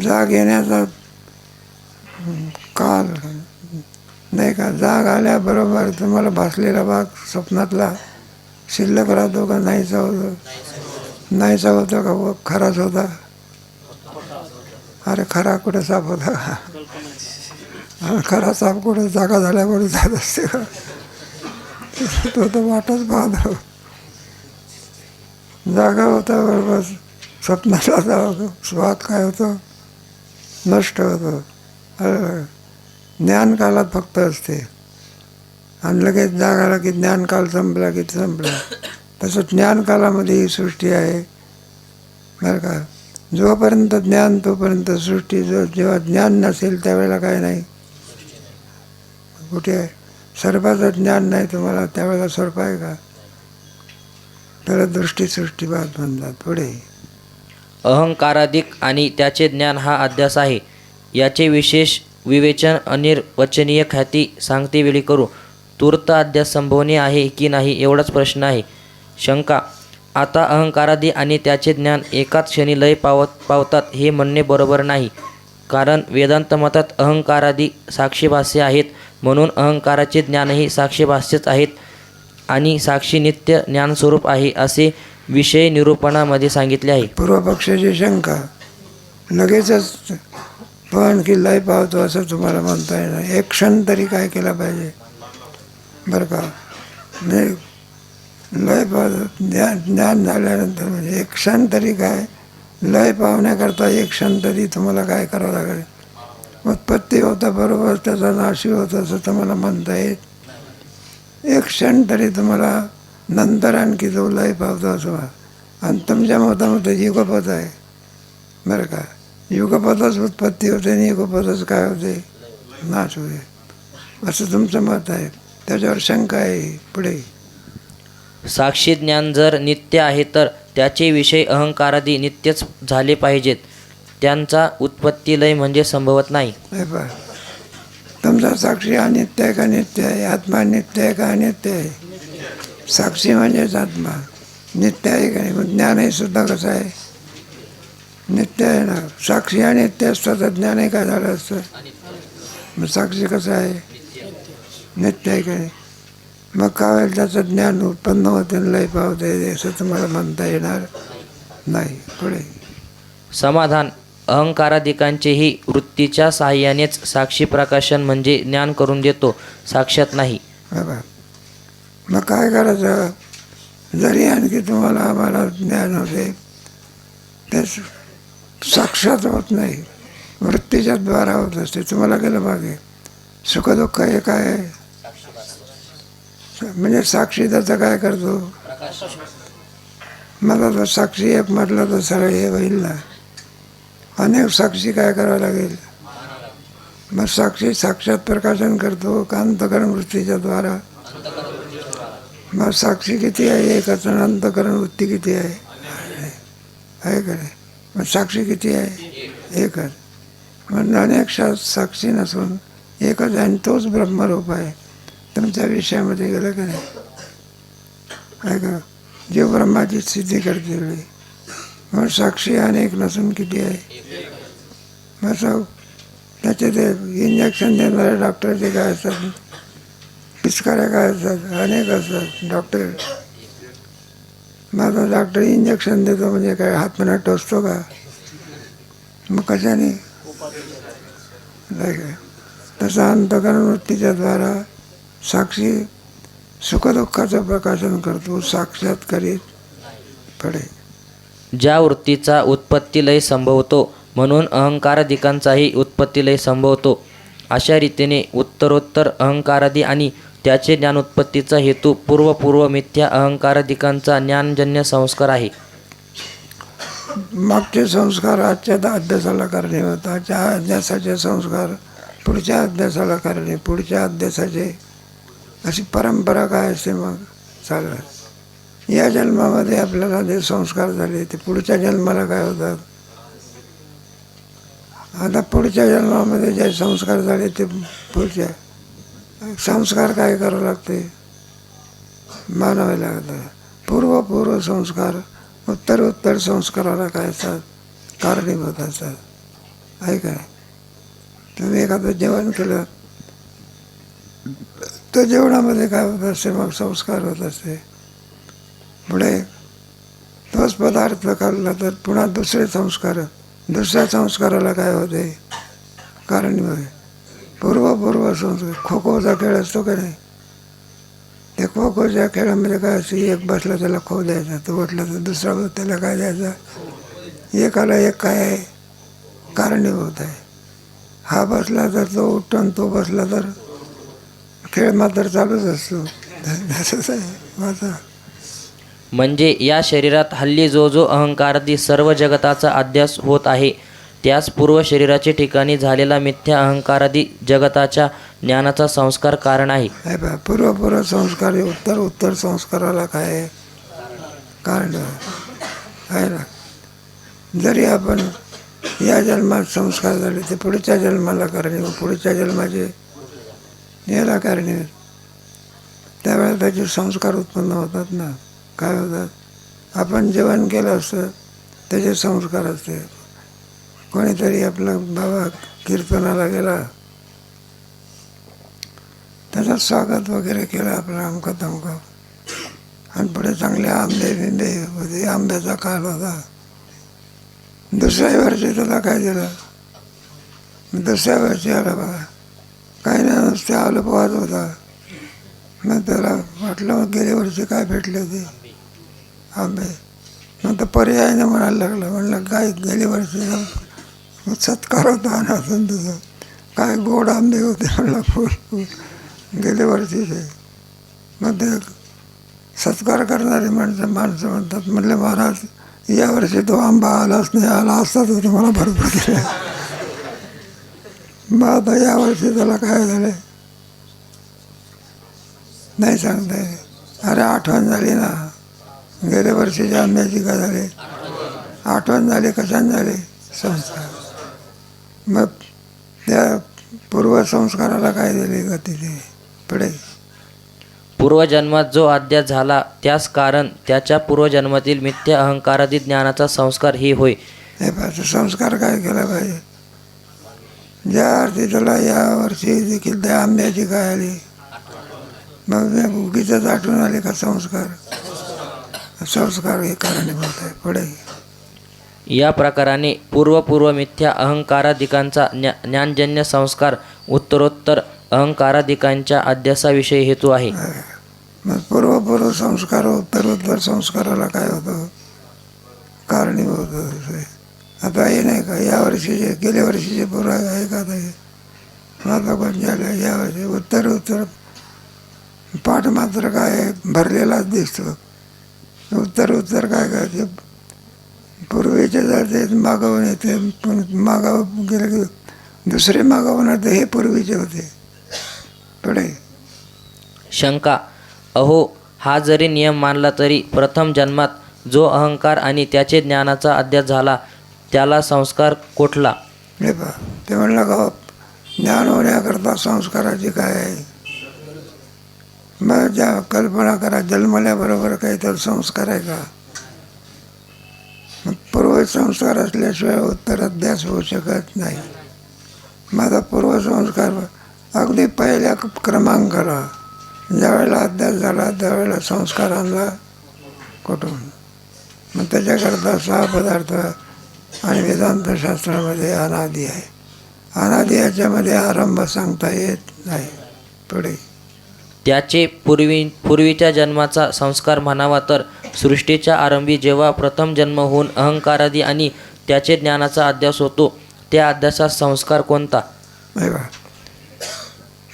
जाग येण्याचा काल नाही का? जाग आल्याबरोबर तुम्हाला भासलेला भाग स्वप्नातला शिल्लक राहतो का नाहीचा होतो? नाहीचा होता का खराच होता? अरे खरा कुठे साप होता? खरा साप कुठे जागा झाल्यावर जात असते का? तो तर वाटच पाहतो. जागा होता बरोबर स्वप्नातला स्वाद काय होतो? नष्ट होतो. ज्ञान कालात फक्त असते आणि लगेच जाग आला की ज्ञानकाल संपला की संपला. तसं ज्ञानकालामध्ये ही सृष्टी आहे बरं का. जोपर्यंत ज्ञान तोपर्यंत सृष्टी. जेव्हा ज्ञान नसेल त्यावेळेला काय नाही. कुठे आहे? सर्पाचं ज्ञान नाही तुम्हाला त्यावेळेला सर्प आहे का? त्याला दृष्टीसृष्टीवाद म्हणतात. पुढे अहंकाराधिक आणि त्याचे ज्ञान हा अध्यास आहे. याचे विशेष विवेचन अनिर्वचनीय ख्याती सांगते वेळी करू. तूर्त अध्यास संभवनीय आहे की नाही एवढाच प्रश्न आहे. शंका. आता अहंकारादी आणि त्याचे ज्ञान एकाच क्षणी लय पावतात हे म्हणणे बरोबर नाही. कारण वेदांत मतात अहंकारादी साक्षीभाष्य आहेत म्हणून अहंकाराचे ज्ञानही साक्षीभाष्यच आहेत आणि साक्षी नित्य ज्ञानस्वरूप आहे असे विषय निरूपणामध्ये सांगितले आहे. पूर्वपक्षाची शंका लगेचच पण की लय पावतो असं तुम्हाला म्हणता येणार. एक क्षण तरी काय केलं पाहिजे बरं का. म्हणजे लय पावतो ज्ञान झाल्यानंतर म्हणजे एक क्षण तरी काय लय पावण्याकरता एक क्षण तरी तुम्हाला काय करावं लागेल. उत्पत्ती होता बरोबर त्याचा नाशी होता असं तुम्हाला म्हणता येत. एक क्षण तरी तुम्हाला नंतर आणखी जो लय पावतो असं व्हा. आणि तुमच्या मतामध्ये युगपत आहे बरं का. युगपतच उत्पत्ती होते आणि युगपतच काय होते नाश होते असं तुमचं मत आहे. त्याच्यावर शंका आहे पुढे. साक्षी ज्ञान जर नित्य आहे तर त्याचे विषय अहंकारादी नित्यच झाले पाहिजेत. त्यांचा उत्पत्ती लय म्हणजे संभवत नाही. हे पहा, तुमचा साक्षी अनित्य आहे का नित्य आहे? आत्मा नित्य आहे का अनित्य आहे? साक्षी म्हणजेच आत्मा नित्य आहे का नाही? मग ज्ञानही सुद्धा कसं आहे नित्य आहे ना. साक्षी अनित्य असतं तर ज्ञानही काय झालं असतं. मग साक्षी कसं आहे नित्य आहे का नाही. मग काय होईल त्याचं ज्ञान उत्पन्न होते लय पावते असं तुम्हाला म्हणता येणार नाही. पुढे समाधान अहंकारादिकांचेही वृत्तीच्या साहाय्यानेच साक्षी प्रकाशन म्हणजे ज्ञान करून देतो, साक्षात नाही. बघा मग काय करायचं. जरी आणखी तुम्हाला आम्हाला ज्ञान होते ते साक्षात होत नाही, वृत्तीच्या द्वारा होत असते. तुम्हाला केलं मागे सुखदुःख हे काय आहे म्हणजे साक्षी त्याचं काय करतो. मला तर साक्षी एक म्हटलं तर सरळ हे होईल ना. अनेक साक्षी काय करावं लागेल. मग साक्षी साक्षात प्रकाशन करतो का अंतकरण वृत्तीच्या द्वारा. मग साक्षी किती आहे एकच आणि अंतकरण वृत्ती किती आहे आहे का नाही. मग साक्षी किती आहे एकच. मग अनेक साक्षी नसून एकच आहे आणि तोच ब्रह्मरूप आहे. तुमच्या विषयामध्ये गेलं का नाही आहे का. जीव ब्रह्माची स्थिती करते वेळी मग साक्षी अनेक नसून किती आहे. मग त्याचे ते इंजेक्शन देणारे डॉक्टरचे काय असतात, पिचकाऱ्या काय असतात, अनेक असतात डॉक्टर. मग डॉक्टर इंजेक्शन देतो म्हणजे काय हातमना टोचतो का. मग कशाने काय तसं अंतकरण वृत्तीच्या द्वारा साक्षी सुखदुःखाचं प्रकाशन करतो, साक्षात करीत पडे. ज्या वृत्तीचा उत्पत्तीलय संभवतो म्हणून अहंकारादिकांचाही उत्पत्तीलय संभवतो. अशा रीतीने उत्तरोत्तर अहंकारादी आणि त्याचे ज्ञानोत्पत्तीचा हेतू पूर्वपूर्व मिथ्या अहंकारादिकांचा ज्ञानजन्य संस्कार आहे. मागचे संस्कार आजच्या अभ्यासाला करणे होता. आजच्या अभ्यासाचे संस्कार पुढच्या अभ्यासाला करणे, पुढच्या अभ्यासाचे अशी परंपरा काय असते. मग चालत या जन्मामध्ये आपल्याला जे संस्कार झाले ते पुढच्या जन्माला काय होतात. आता पुढच्या जन्मामध्ये जे संस्कार झाले ते पुढच्या संस्कार काय करावं लागते मानावे लागतात. पूर्व संस्कार उत्तर संस्काराला काय असतात कारणीभूत असतात. आहे काय. तुम्ही एखादं जेवण केलं तर जेवणामध्ये काय होत असते मग संस्कार होत असते. पुढे तोच पदार्थ खाल्ला तर पुन्हा दुसऱ्या संस्काराला काय होते कारणीभूत. पूर्व संस्कार. खो खोचा खेळ असतो का नाही. त्या खो खोच्या खेळामध्ये काय असते एक बसला त्याला खो द्यायचा, तो बसला तर दुसरा त्याला काय द्यायचा. एकाला एक काय आहे कारणीभूत आहे. हा बसला तर तो उठतो आणि तो बसला तर खेळ मात्र चालूच असतो. असंच आहे माझा. म्हणजे या शरीरात हल्ली जो अहंकारादी सर्व जगताचा अध्यास होत आहे त्यास पूर्व शरीराचे ठिकाणी झालेला मिथ्या अहंकारादी जगताच्या ज्ञानाचा संस्कार कारण आहे. पूर्व संस्कार उत्तर संस्काराला काय आहे कारण आहे ना. जरी आपण या जन्मात संस्कार झाले ते पुढच्या जन्माला करणे, पुढच्या जन्माचे याला करणे, त्यावेळेला त्याचे संस्कार उत्पन्न होतात ना. काय होतात. आपण जेवण केलं असतं त्याचे संस्कार असते. कोणीतरी आपलं बाबा कीर्तनाला गेला त्याचं स्वागत वगैरे केलं आपलं अमकं तमकं आणि पुढे चांगले आंबे बिंबे होते. आंब्याचा काळ होता. दुसऱ्या वर्षी त्याला काय दिलं दुसऱ्या वर्षी आला बघा, काही नाही नुसते आलं पोहात होता. मग त्याला वाटलं मग गेल्या वर्षी काय भेटले होते आंबे. मग तर पर्यायाने म्हणायला लागलं, म्हणलं काय गेल्या वर्षी सत्कार होता ना असून तुझं, काय गोड आंबे होते म्हणलं फुल गेल्या वर्षीचे. मग ते सत्कार करणारे माणसं म्हणतात, म्हणले महाराज यावर्षी तो आंबा आलाच नाही, आला असता तर तुम्हाला भरपूर दिला. मग आता यावर्षी त्याला काय झालं नाही सांगता येत. अरे आठवण झाली ना, गेल्या वर्षीच्या आंब्याची काय झाली, आठवण झाली, कशाने झाली, संस्कार. मग त्या पूर्वसंस्काराला काय दिली गती ते पुढे. पूर्वजन्मात जो अध्यास झाला त्यास कारण त्याच्या पूर्वजन्मातील मिथ्या अहंकारादी ज्ञानाचा संस्कार ही होय. हे पाहिजे संस्कार काय केला पाहिजे. ज्या अर्थी त्याला यावर्षी देखील त्या आंब्याची काय आली, मग उगीच आठवण आले का संस्कार. संस्कार हे कारणीभूत आहे पुढे. या प्रकाराने पूर्व मिथ्या अहंकारादिकांचा ज्ञानजन्य संस्कार उत्तरोत्तर अहंकारादिकांच्या अध्यासाविषयी हेतू आहे. मग पूर्व संस्कार उत्तरोत्तर संस्काराला काय होतं, कारणीभूत होतं. आता हे नाही का या वर्षीचे गेल्या वर्षीचे पूर्व आहे का ते आता कोण झालं यावर्षी उत्तर पाठ मात्र काय भरलेलाच दिसतो. उत्तर काय काय ते पूर्वीचे जाते मागवून येते, मागावं गेलं की दुसरे मागवून येते, हे पूर्वीचे होते पुढे. शंका. अहो हा जरी नियम मानला तरी प्रथम जन्मात जो अहंकार आणि त्याचे ज्ञानाचा अध्यास झाला त्याला संस्कार कोठला. हे पहा ते म्हणलं का ज्ञान होण्याकरता संस्काराची काय आहे. मग ज्या कल्पना करा जन्मल्याबरोबर काही तर संस्कार आहे का. मग पूर्वसंस्कार असल्याशिवाय उत्तर अध्यास होऊ शकत नाही. माझा पूर्वसंस्कार अगदी पहिल्या क्रमांकाला ज्यावेळेला अध्यास झाला त्यावेळेला संस्कार आणला कुठून. मग त्याच्याकरता 6 पदार्थ आणि वेदांतशास्त्रामध्ये अनादी आहे. अनादी याच्यामध्ये आरंभ सांगता येत नाही पुढे. त्याचे पूर्वीच्या जन्माचा संस्कार म्हणावा तर सृष्टीच्या आरंभी जेव्हा प्रथम जन्म होऊन अहंकारादी आणि त्याचे ज्ञानाचा अध्यास होतो त्या अध्यासात संस्कार कोणता.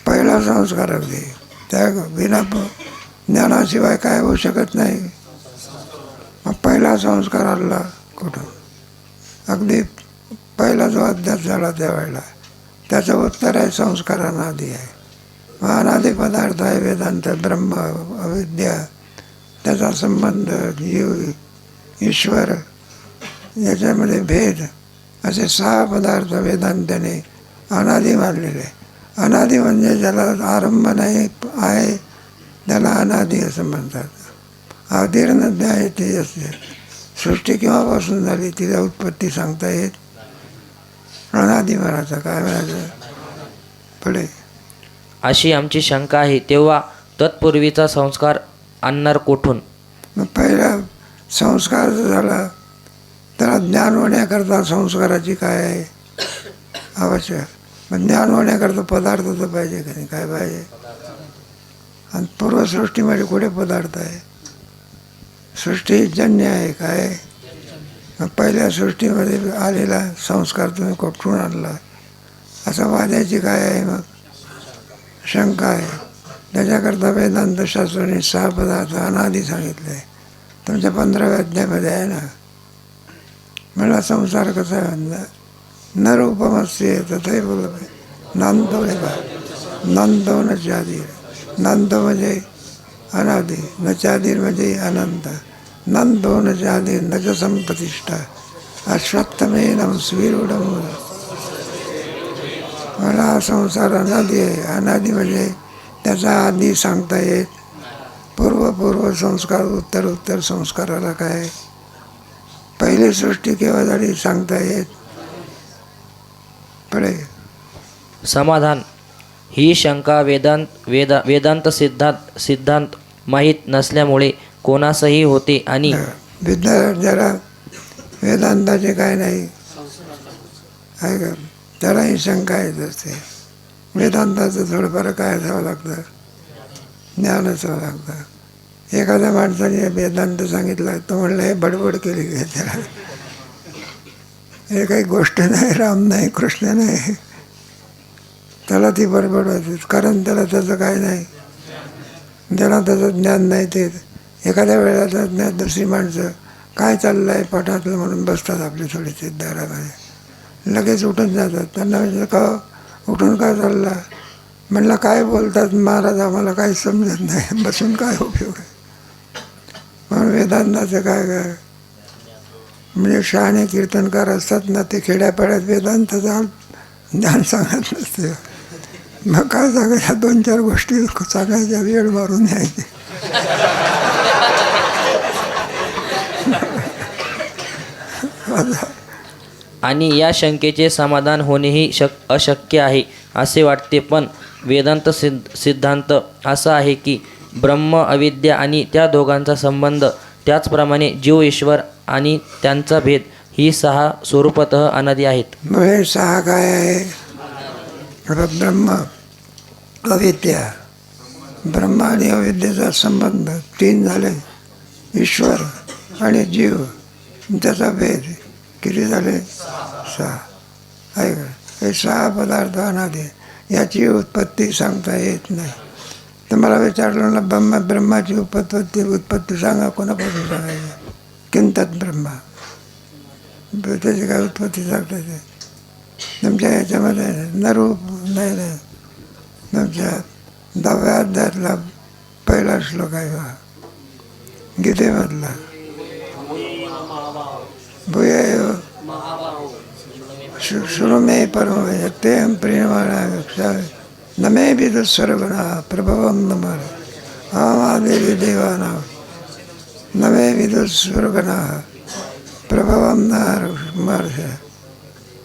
पहिला संस्कार अगदी त्या विना ज्ञानाशिवाय काय होऊ शकत नाही. मग पहिला संस्कार आला कुठून, अगदी पहिला जो अध्यास झाला त्यावेळेला त्याचं उत्तर आहे संस्कार अनादी आहे. अनादी पदार्थ आहे वेदांत ब्रह्म अविद्या त्याचा संबंध जीव ईश्वर याच्यामध्ये भेद असे 6 पदार्थ वेदांताने अनादी मानलेले. अनादी म्हणजे ज्याला आरंभ नाही आहे त्याला अनादी असं म्हणतात. अधीर्न आहे ते असते. सृष्टी केव्हापासून झाली तिला उत्पत्ती सांगता येत. अनादी म्हणायचं काय म्हणायचं पुढे. अशी आमची शंका आहे. तेव्हा तत्पूर्वीचा संस्कार आणणार कोठून. मग पहिला संस्कार झाला त्याला ज्ञान होण्याकरता संस्काराची काय आहे आवश्यक. मग ज्ञान होण्याकरता पदार्थ तर पाहिजे का नाही, काय पाहिजे. आणि पूर्वसृष्टीमध्ये कुठे पदार्थ आहे. सृष्टी जन्य आहे काय. मग पहिल्या सृष्टीमध्ये आलेला संस्कार तुम्ही कुठून आणला असं वादायची काय आहे मग शंका आहे. त्याच्याकरता वेदांतशास्त्राने 6 पदार्थ अनादी सांगितले आहे. तुमच्या 15व्या अध्यायामध्ये आहे ना. मला संसार कसा आहे न रूपमस्ये तथै बोलत नांदो नांदो न चादीर. नांदो म्हणजे अनादी, न चादीर म्हणजे अनंत. नंदो न चादीर न च संप्रतिष्ठा अश्वत्थमेनं स्वीरूढं. मला हा संसार अनादी आहे. अनादी म्हणजे त्याचा आधी सांगता येत. पूर्व संस्कार उत्तर संस्काराला काय. पहिली सृष्टी केव्हा झाली सांगता येत पुढे. समाधान. ही शंका वेदांत सिद्धांत माहीत नसल्यामुळे कोणासही होते आणि विद्यार्थ्याला वेदांताचे काय नाही आहे का त्यालाही शंका येत असते. वेदांताचं थोडंफार काय असावं लागतं, ज्ञान असावं लागतं. एखाद्या माणसाने वेदांत सांगितलं तो म्हणलं हे बडबड केली काय त्याला, हे काही गोष्ट नाही, राम नाही, कृष्ण नाही, त्याला ती बडबड होते. कारण त्याला त्याचं काय नाही, ज्याला त्याचं ज्ञान नाही ते एखाद्या वेळेला ज्ञान. दुसरी माणसं काय चाललं आहे पाठातलं म्हणून बसतात आपले थोडेसे दारामध्ये, लगेच उठून जातात. त्यांना म्हणजे का उठून काय चाललं, म्हणलं काय बोलतात महाराज आम्हाला काही समजत नाही, बसून काय उपयोग आहे. म्हणून वेदांताचं काय म्हणजे शहाणे कीर्तनकार असतात ना, ते खेड्यापाड्यात वेदांताचं ज्ञान सांगत नसते. मग काय सांगायच्या 2-4 गोष्टी सांगायच्या, वेळ मारून यायची. आणि या शंकेचे समाधान होणेही अशक्य आहे असे वाटते. पण वेदांत सिद्धांत असा आहे की ब्रह्म, अविद्या आणि त्या दोघांचा संबंध, त्याचप्रमाणे जीव, ईश्वर आणि त्यांचा भेद ही 6 स्वरूपतः अनादी आहेत. मग हे 6 काय आहे? ब्रह्म, अविद्या, ब्रह्म आणि अविद्येचा संबंध 3 झाले. ईश्वर आणि जीव, त्याचा भेद किती झाले? 6 आहे का? हे 6 पदार्थ अनादी, याची उत्पत्ती सांगता येत नाही. तर मला विचारलं ना, ब्रह्माची उत्पत्ती सांगा, कोणापासून सांगायची? किंतत ब्रह्मा, त्याची काय उत्पत्ती सांगता येते? तुमच्या याच्यामध्ये नरूप नाही. तुमच्या 10व्या अध्यायातला पहिला श्लोक आहे का गीतेमधला, भूयैव शृणु मे परम यत्तेऽहं प्रियमाणापेक्षा न मे विदुस्वर्गुणाः प्रभवं न मर अहमादिर्हि देवानां न मे विदुस्वर्गुणाः प्रभवं न मर्ष.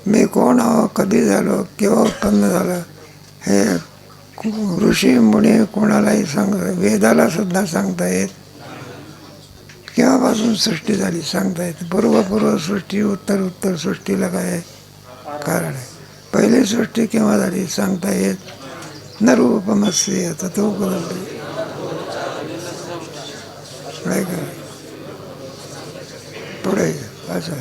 मी कोण आहो, कधी झालो, केव्हा उत्पन्न झालं, हे ऋषी मुनी कोणालाही वेदाला सुद्धा सांगता येत. केव्हापासून सृष्टी झाली सांगता येते. पूर्व सृष्टी, उत्तर सृष्टीला काय आहे कारण आहे. पहिली सृष्टी केव्हा झाली सांगता येत. न रूपमस्य आता तो काय का पुढे असं.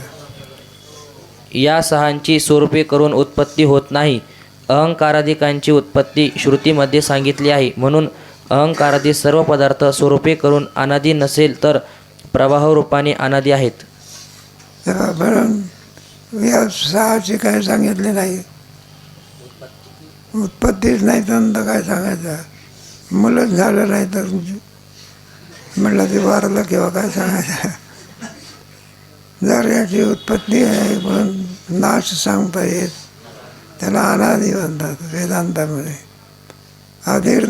या 6ची स्वरूपे करून उत्पत्ती होत नाही. अहंकारादिकांची उत्पत्ती श्रुतीमध्ये सांगितली आहे. म्हणून अहंकारादी सर्व पदार्थ स्वरूपे करून अनादी नसेल तर प्रवाह रूपाने अनादी आहेत. म्हणून या 6ची काय सांगितले नाही, उत्पत्तीच नाही तर काय सांगायचं. मुलंच झालं नाही तर म्हणलं ते वारलं किंवा काय सांगायचं. जर याची उत्पत्ती आहे म्हणून नाश सांगता येत, त्याला अनादी म्हणतात वेदांतामध्ये. आधीर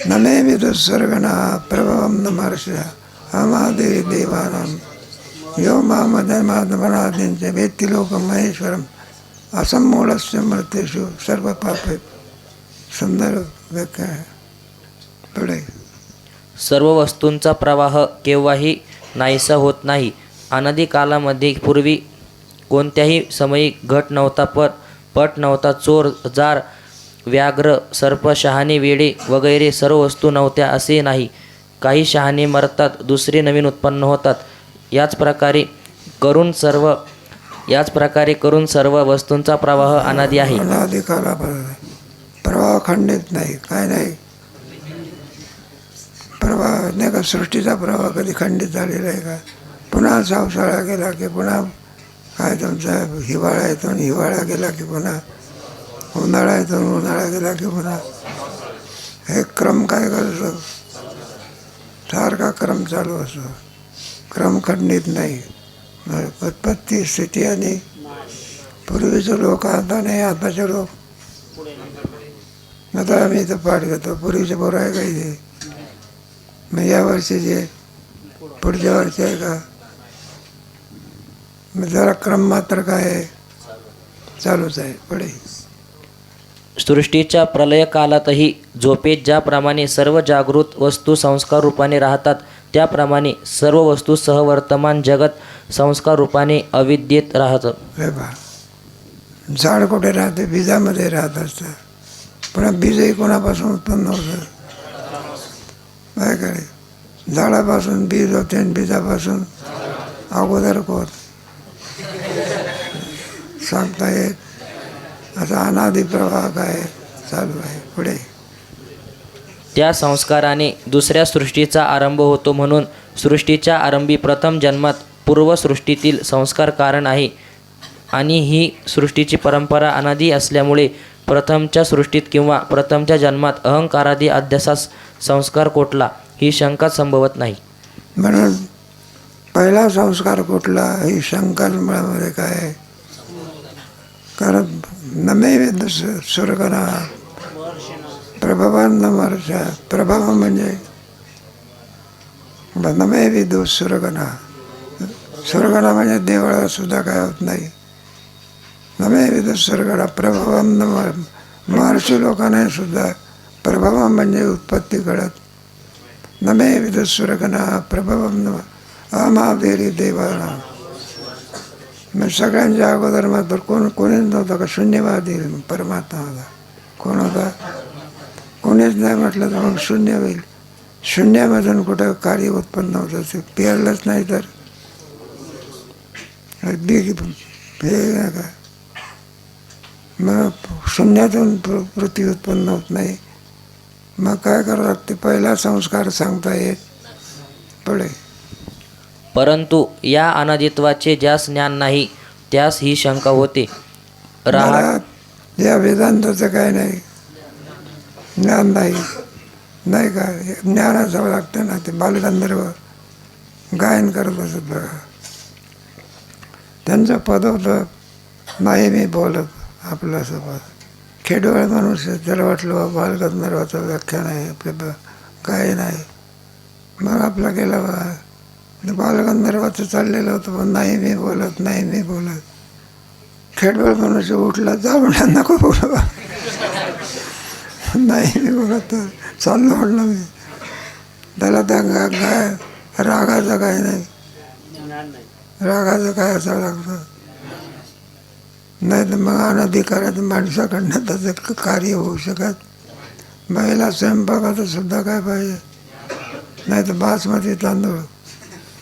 न मे विदुस्वर्गुणाः प्रभवं न मर्षः अहमादिर्हि देवानां यो मामदमादमनादिञ्च वेत्ति लोकं महेश्वरम् असम्मूढस्य मृत्युषु सर्व पापे. सुंदर व्याख्या आहे. पुढे सर्व वस्तूंचा प्रवाह केव्हाही नाहीसा होत नाही. अनादी कालामध्ये पूर्वी कोणत्याही समयी घट नव्हता, पट नव्हता, चोर, जार, व्याघ्र, सर्प, शहाणे, वेडे वगैरे सर्व वस्तू नव्हत्या असे नाही. काही शहाणे मरतात, दुसरे नवीन उत्पन्न होतात. याच प्रकारे करून सर्व वस्तूंचा प्रवाह अनादी आहे. अनादी कालापासून प्रवाह खंडित नाही, काय नाही. प्रवाह नाही का, सृष्टीचा प्रवाह कधी खंडित झालेला आहे का? पुन्हा पावसाळा गेला की पुन्हा काय तुमचा हिवाळा येतो, हिवाळा गेला की पुन्हा उन्हाळा येतो, उन्हाळा गेला की पुन्हा. हे क्रम काय करतो, सारखा क्रम चालू असतो, क्रम खंडित नाही. उत्पत्ती, स्थिती आणि पूर्वीचे लोक आता नाही, आताचे लोक. आता आम्ही इथं पाठ घेतो, पूर्वीचे पोरं आहे काही ते, मग या वर्षीचे पुढच्या वर्षी आहे का, मग जरा क्रम मात्र काय आहे चालूच आहे. पुढे सृष्टीच्या प्रलय कालातही झोपेत ज्याप्रमाणे सर्व जागृत वस्तू संस्कार रूपाने राहतात, त्याप्रमाणे सर्व वस्तू सहवर्तमान जगत संस्कार रूपाने अविद्येत राहतं. हे पहा, झाड कुठे राहते? बीजामध्ये राहत असतं. पण बीजही कोणापासून उत्पन्न होतं? काय करे? झाडापासून बीज होते आणि बीजापासून अगोदर कोण सांगता येत. असा अनादि प्रवाह काय चालू आहे पुढे. त्या संस्काराने दुसऱ्या सृष्टीचा आरंभ होतो, म्हणून सृष्टीच्या आरंभी प्रथम जन्मात पूर्वसृष्टीतील संस्कार कारण आहे आणि ही सृष्टीची परंपरा अनादी असल्यामुळे प्रथमच्या सृष्टीत किंवा प्रथमच्या जन्मात अहंकारादी अध्यासास संस्कार कोटला ही शंका संभवत नाही. म्हणून पहिला संस्कार कुठला ही शंका मुळामध्ये काय आहे? कारण नमे वेद सुरगणा प्रभवान नमर्षा. प्रभाव म्हणजे नमे विदु सुरगणा. सुरगणा म्हणजे देवळा सुद्धा काय होत नाही. नमे विदु सुरगणा प्रभावम महर्षी लोकांना सुद्धा प्रभाव म्हणजे उत्पत्ती कळत. नमे विदु सुरगणा प्रभावम नम अमादेरी देवाना. मग सगळ्यांच्या अगोदर मात्र कोणीच नव्हतं का? शून्यवादी परमात्मा होता. कोण होता? कोणीच नाही म्हटलं तर मग शून्य होईल. शून्यामधून कुठं कार्य उत्पन्न होतं? ते पेरलंच नाही तर हे का? मग शून्यातून पृथ्वी उत्पन्न होत नाही. मग काय करतात? ते पहिला संस्कार सांगता येत पुढे. परंतु या अनादित्वाचे ज्यास ज्ञान नाही त्यास ही शंका होते. मला या वेदांताचं काय नाही, ज्ञान नाही का? ज्ञान असावं लागतं ना. ते बालगंधर्व गायन करत असत बघा. त्यांचं पद होतं नाही मी बोलत आपलं सोबत. खेडोळ माणूस त्याला वाटलं बालगंधर्वाचं व्याख्यान आहे, आपलं गायन आहे. मग आपला गेला बघा बालगंधर्वाचं चाललेलं होतं, पण नाही मी बोलत, नाही मी बोलत. खेडवळ मनुष्य उठला, जा म्हणला नको बोलू, नाही मी बोलत तर चाललो म्हणलं मी. त्याला त्या रागाचं काय नाही, रागाचं काय असावं लागतं. नाही तर मग अनधिकारात माणसाकडनं त्याचं कार्य होऊ शकत. महिला स्वयंपाकाचं सुद्धा काय पाहिजे, नाही तर बासमती तांदूळ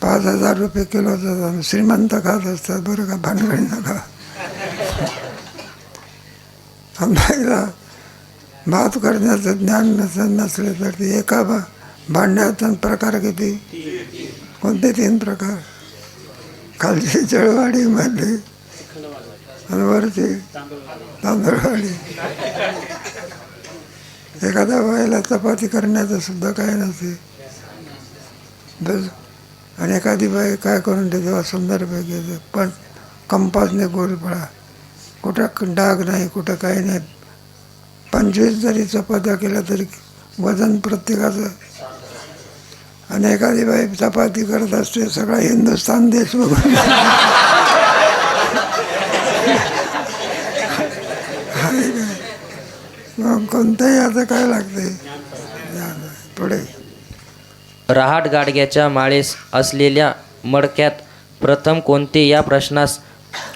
5,000 रुपये किलोचा श्रीमंत खात असतात बरं का, भानगडी नका. महिला भात करण्याचं ज्ञान नसले तर ते एका भांड्याचा प्रकार किती, कोणते 3 प्रकार, खालची जळवाडी मधली आणि वरची तांदूळवाडी. एखाद्या बाईला चपाती करण्याचं सुद्धा काय नसते. बस. आणि एखादी बाई काय करून देते सुंदरपैकी, पण कंपासने गोल पडा, कुठं डाग नाही, कुठं काही नाही. 25 जरी चपात्या केल्या तरी वजन प्रत्येकाचं. आणि एखादी बाई चपाती करत असते सगळा हिंदुस्थान देश बघून. मग कोणत्याही आता काय लागते पुढे. रहाट गाडग्याच्या माळेस असलेल्या मडक्यात प्रथम कोणते या प्रश्नास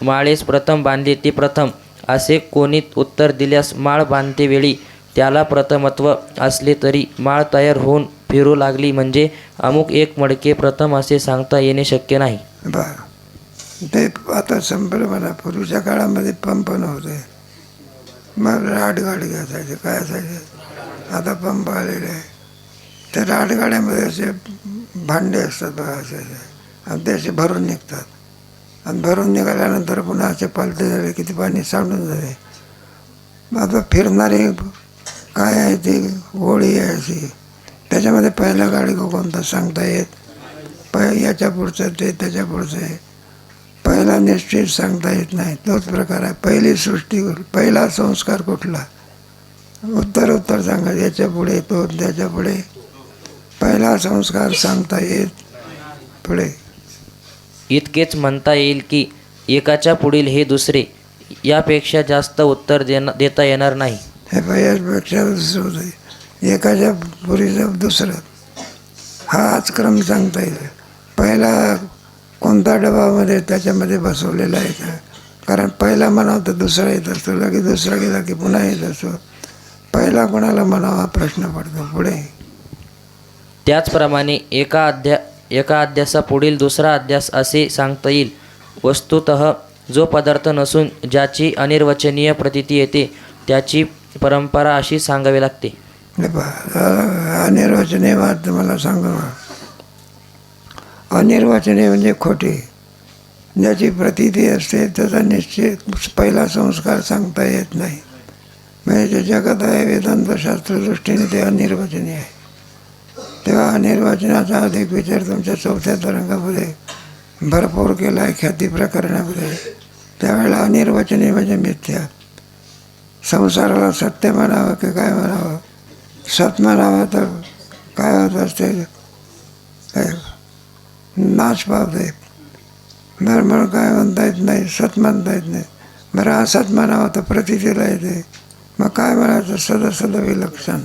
माळेस प्रथम बांधले ते प्रथम असे कोणी उत्तर दिल्यास माळ बांधतेवेळी त्याला प्रथमत्व असले तरी माळ तयार होऊन फिरू लागली म्हणजे अमुक एक मडके प्रथम असे सांगता येणे शक्य नाही. ते आता संपलं मला. पूर्वीच्या काळामध्ये पंप नव्हते, मग राटगाडी असायचे, काय असायचे. आता पंप आलेले आहे. त्या राटगाड्यामध्ये असे भांडे असतात बघा असायचे, आणि ते असे भरून निघतात. आणि भरून निघाल्यानंतर पुन्हा असे पालते झाले की ते पाणी सांडून जाते. आता फिरणारी काय आहे ती होळी आहे अशी, त्याच्यामध्ये पहिला गाडी कोणता सांगता येत. याच्या पुढचं ते, त्याच्या पुढचं आहे, पहिला निश्चित सांगता येत नाही. तोच प्रकार आहे. पहिली सृष्टी, पहिला संस्कार कुठला, उत्तर सांगा. याच्या पुढे तो, त्याच्या पुढे पहिला संस्कार सांगता येत पुढे. इतकेच म्हणता येईल की एकाच्या पुढील हे दुसरे, यापेक्षा जास्त उत्तर देता येणार नाही. हे यापेक्षा दुसरं होतं, एकाच्या पुढील दुसरं, हाच क्रम सांगता येईल. पहिला कोणता डबामध्ये त्याच्यामध्ये बसवलेला आहे का? कारण पहिला म्हणावं तर दुसरा येत असतो, लगेच दुसरा गेला की पुन्हा येत असतो. पहिला कोणाला म्हणावा हा प्रश्न पडतो पुढे. त्याचप्रमाणे एका अध्यासापुढील दुसरा अध्यास असे सांगता येईल. वस्तुतः जो पदार्थ नसून ज्याची अनिर्वचनीय प्रतीती येते त्याची परंपरा अशी सांगावी लागते. अनिर्वचनीय बात मला सांगा. अनिर्वचनीय म्हणजे खोटे. ज्याची प्रतीती असते त्याचा निश्चित पहिला संस्कार सांगता येत नाही. म्हणजे जे जगत आहे वेदांतशास्त्रदृष्टीने ते अनिर्वचनीय आहे. तेव्हा अनिर्वचनाचा अधिक विचार तुमच्या चौथ्या तरंगामध्ये भरपूर केला आहे ख्याती प्रकरणामध्ये. त्यावेळेला अनिर्वचनीय म्हणजे मिथ्या. संसाराला सत्य म्हणावं की काय म्हणावं? सत म्हणावं तर काय होत असते? काय नाश पावते. बरं म्हणून काय म्हणता येत नाही, सत म्हणता येत नाही. बरं असत म्हणावं तर प्रतितीला येते. मग काय म्हणायचं? सद विलक्षण.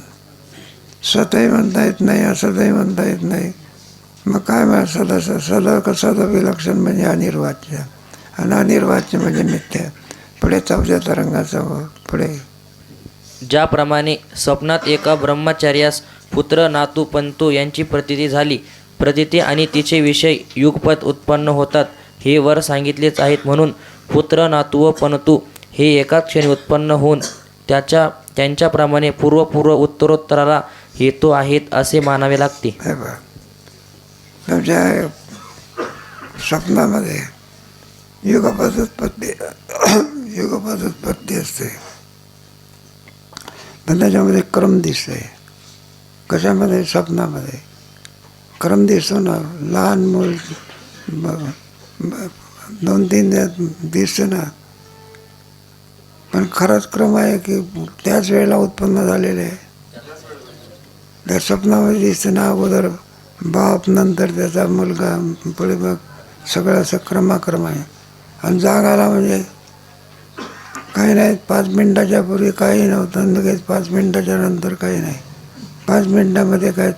सतही म्हणता येत नाही, असतही म्हणता येत नाही. मग काय म्हणायचं? सद विलक्षण म्हणजे अनिर्वाच्य, आणि अनिर्वाच्य म्हणजे मिथ्या. पुढे चौथ्या तरंगाचं पुढे. ज्याप्रमाणे स्वप्नात एका ब्रह्मचार्यास पुत्र नातू पंतू यांची प्रतीती झाली. प्रतीती आणि तिचे विषय युगपत उत्पन्न होतात हे वर सांगितलेच आहेत. म्हणून पुत्र नातू व पंतू हे एकाच क्षणी उत्पन्न होऊन त्यांच्याप्रमाणे पूर्व उत्तरोत्तराला हेतू आहेत असे मानावे लागते. तुमच्या स्वप्नामध्ये युगपत उत्पत्ती असते, पण त्याच्यामध्ये क्रम दिसते. कशामध्ये? स्वप्नामध्ये क्रम दिसतो ना. लहान मूल 2-3 दिसते ना, पण खराच क्रम आहे की त्याच वेळेला उत्पन्न झालेले आहे. त्या स्वप्नामध्ये दिसते ना, अगोदर बाप, नंतर त्याचा मुलगा, पुढे मग सगळं असं क्रमाक्रम आहे. आणि जाग आला म्हणजे काही नाही, 5 मिनिटाच्या पूर्वी काही नव्हतं, लगेच 5 मिनिटाच्या नंतर काही नाही. 5 मिनिटामध्ये काय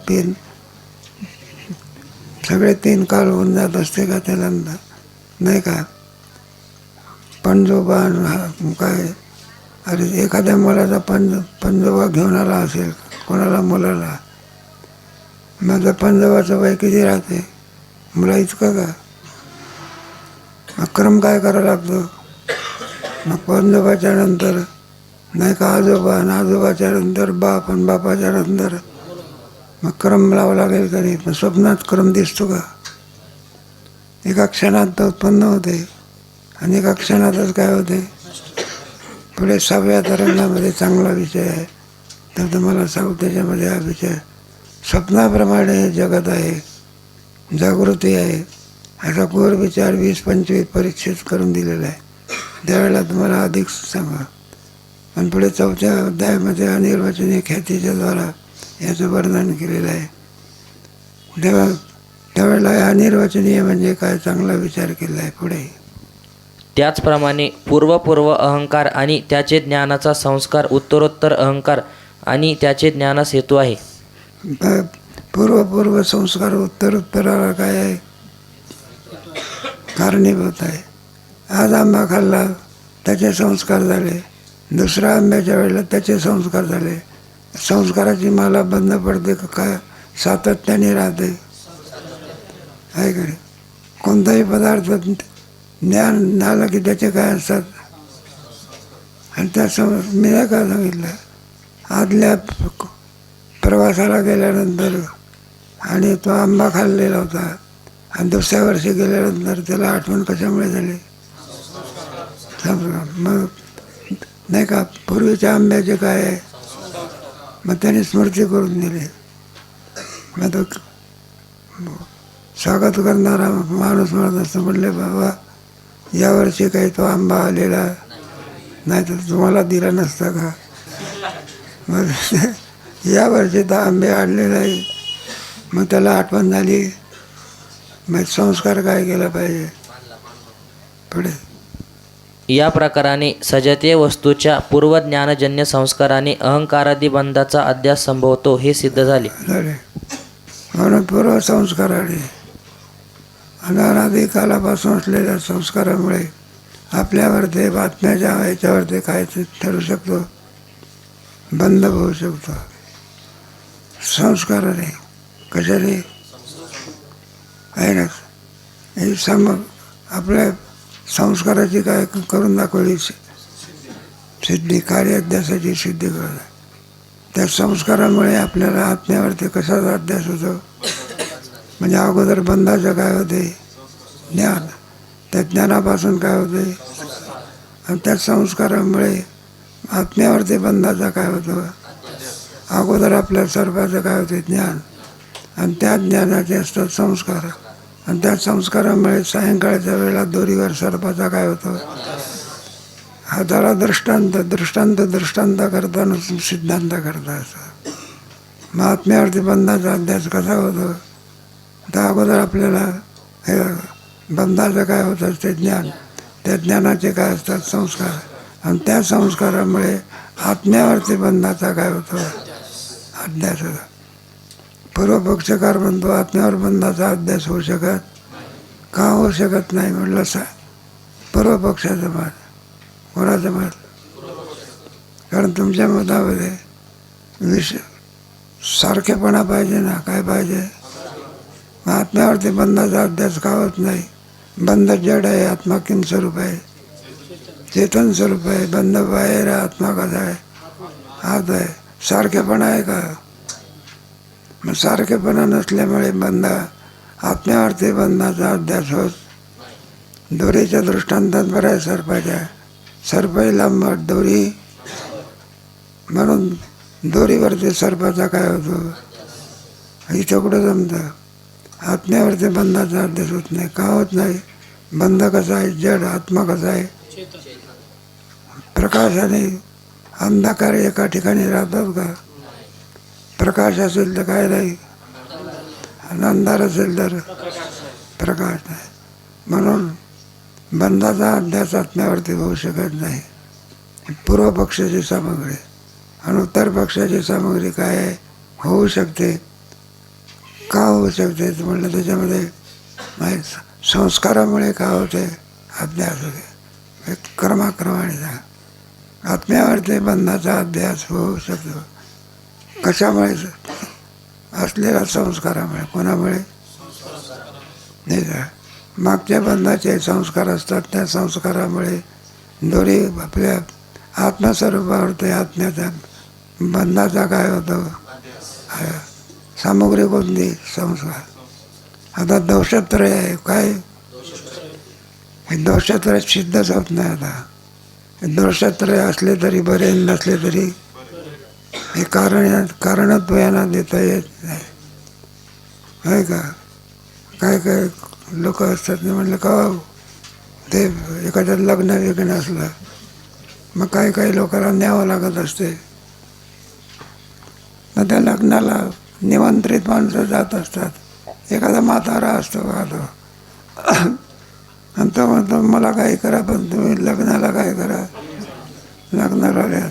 सगळे 3 काल होऊन जात असते का त्याला? नाही का? पंजोबा काय, अरे एखाद्या मुलाचा पंजोबा घेऊन आला असेल कोणाला मुलाला, माझं पंजोबाचं वय किती राहते? मुला इतकं का? क्रम काय करावं लागतो? मग पंजोबाच्या नंतर नाही का आजोबा, आणि आजोबाच्या नंतर बाप, आणि बापाच्या नंतर मग क्रम लावा लागेल का नाही? पण स्वप्नात क्रम दिसतो का? एका क्षणात तर उत्पन्न होते, आणि एका क्षणातच काय होते? पुढे 6व्या तरंगामध्ये चांगला विषय आहे, तर तुम्हाला सांगू. त्याच्यामध्ये हा विषय स्वप्नाप्रमाणे हे जगत आहे, जागृती आहे, असा गोर विचार 20-25 परीक्षेत करून दिलेला आहे. त्यावेळेला तुम्हाला अधिक सांगा. आणि पुढे 4थ्या अध्यायामध्ये अनिर्वचनीय ख्यातीच्या द्वारा याचं वर्णन केलेलं आहे. त्यावेळेला अनिर्वचनीय म्हणजे काय चांगला विचार केला आहे पुढे. त्याचप्रमाणे पूर्व अहंकार आणि त्याचे ज्ञानाचा संस्कार उत्तरोत्तर अहंकार आणि त्याचे ज्ञानास हेतू आहे. पूर्व संस्कार उत्तरोत्तराला काय आहे? कारणीभूत आहे. आज आंबा खाल्ला त्याचे संस्कार झाले, दुसऱ्या आंब्याच्या वेळेला त्याचे संस्कार झाले. संस्काराची माला बंद पडते का? काय सातत्याने राहते आहे का? कोणताही पदार्थ ज्ञान आलं की त्याचे काय असतात, आणि त्या मी नाही का सांगितलं, आदल्या प्रवासाला गेल्यानंतर आणि तो आंबा खाल्लेला होता, आणि दुसऱ्या वर्षी गेल्यानंतर त्याला आठवण कशामुळे झाली? मग नाही का पूर्वीच्या आंब्याचे काय आहे? मग त्याने स्मृती करून दिली. मग तो स्वागत करणारा माणूस म्हणत असतो, म्हणले बाबा यावर्षी काही तो आंबा आलेला नाही तर तुम्हाला दिला नसता का? मग यावर्षी तर आंबे आणलेला आहे. मग त्याला आठवण झाली. मग संस्कार काय केला पाहिजे पुढे? या प्रकाराने सजतीय वस्तूच्या पूर्वज्ञानजन्य संस्काराने अहंकारादी बंधाचा अध्यास संभवतो हे सिद्ध झाले. म्हणून पूर्वसंस्काराने अनादी कालापासून असलेल्या संस्कारामुळे आपल्यावर ते बातम्याच्या ह्याच्यावर काय ते ठरू शकतो, बंद होऊ शकतो. संस्काराने कशाने आहे ना. ही आपल्या संस्काराची काय करून दाखवली सिद्धी, कार्य अध्यासाची सिद्धी करून. त्या संस्कारामुळे आपल्याला आत्म्यावरती कशाचा अध्यास होतो, म्हणजे अगोदर बंधाचं काय होते, ज्ञान. त्या ज्ञानापासून काय होते, आणि त्या संस्कारामुळे आत्म्यावरती बंधाचा काय होतो. अगोदर आपल्या सर्पाचं काय होते, ज्ञान, आणि त्या ज्ञानाचे असतात संस्कार, आणि त्या संस्कारामुळे सायंकाळच्या वेळेला दोरीवर सर्पाचा काय होतो. हा त्याला दृष्टांत करताना सिद्धांत करता असं. मग आत्म्यावरती बंधाचा अभ्यास कसा होतो, तर अगोदर आपल्याला हे बंधाचं काय होतं ते ज्ञान, त्या ज्ञानाचे काय असतात संस्कार, आणि त्या संस्कारामुळे आत्म्यावरती बंधाचा काय होतो, अध्यास होता. पूर्वपक्षकार म्हणतो आत्म्यावर बंधाचा अध्यास होऊ का होऊ शकत नाही. म्हटलं पूर्वपक्षाचं मत. कोणाचं मत? कारण तुमच्या मतामध्ये सारखेपणा पाहिजे ना. काय पाहिजे? आत्म्यावरती बंधाचा अभ्यास का होत नाही. बंध जड आहे, आत्मा किम स्वरूप आहे, चेतन स्वरूप आहे. बंध बाहेर आहे, आत्मा कसा आहे, आत आहे. सारखेपणा आहे का? मग सारखेपणा नसल्यामुळे आत्म्यावरती बंधाचा अभ्यास होत. दोरीच्या दृष्टांतात बऱ्या सर्पाच्या, सर्पही लांबट दोरी, म्हणून दोरीवरती सर्पाचा काय होतो, इथं कुठं जमतं. आत्म्यावरती बंधाचा अभ्यास होत नाही. का होत नाही? बंध कसा आहे, जड. आत्मा कसा आहे, प्रकाशाने. अंधकार एका ठिकाणी राहतात का? प्रकाश असेल तर काय नाही, आणि अंधार असेल तर प्रकाश नाही. म्हणून बंधाचा अभ्यास आत्म्यावरती होऊ शकत नाही. पूर्व पक्षाची सामग्री. आणि उत्तर पक्षाची सामग्री काय आहे, होऊ शकते. का होऊ शकते म्हटलं त्याच्यामध्ये संस्कारामुळे का होते, अभ्यास होते. क्रमाक्रमाने आत्म्यावरती बंधाचा अभ्यास होऊ शकतो. कशामुळे? असलेल्या संस्कारामुळे. कोणामुळे? नाही का. मागच्या बंधाचे संस्कार असतात, त्या संस्कारामुळे दोरी आपल्या आत्मस्वरूपावरती आत्म्याचा बंधाचा काय होतो, सामुग्री कोणती, संस्कार. आता दोषत्रय आहे. काय हे दोषत्रय सिद्धच होत नाही. आता दोषत्रय असले तरी बरे, नसले तरी हे कारणत्व यांना देता येत नाही. आहे का. काय काय लोक असतात, मी म्हटलं का ते एखाद्यात लग्न वेगळं असलं, मग काही लोकांना न्यावं लागत असते. मग त्या लग्नाला निमंत्रित माणसं जात असतात. एखादा म्हातारा असतो तो, आणि तो म्हणतो मला काही करा, पण तुम्ही लग्नाला काय करा, लग्नाला आल्यात.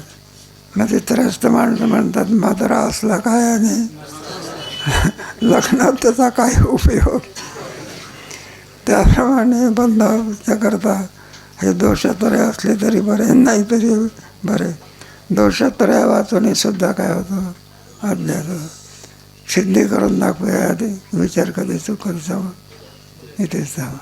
मग ते त्रस्त माणसं म्हणतात म्हातारा असला काय आणि लग्नात त्याचा काय उपयोग. त्याप्रमाणे बंधाच्या करता हे दोषत्रय असले तरी बरे, नाही तरी बरे. दोषत्रय वाचून सुद्धा काय होतं, अज्ञात सिद्धी करून दाखवूया आधी. विचार कधी चुकत जावं इथेच जावं.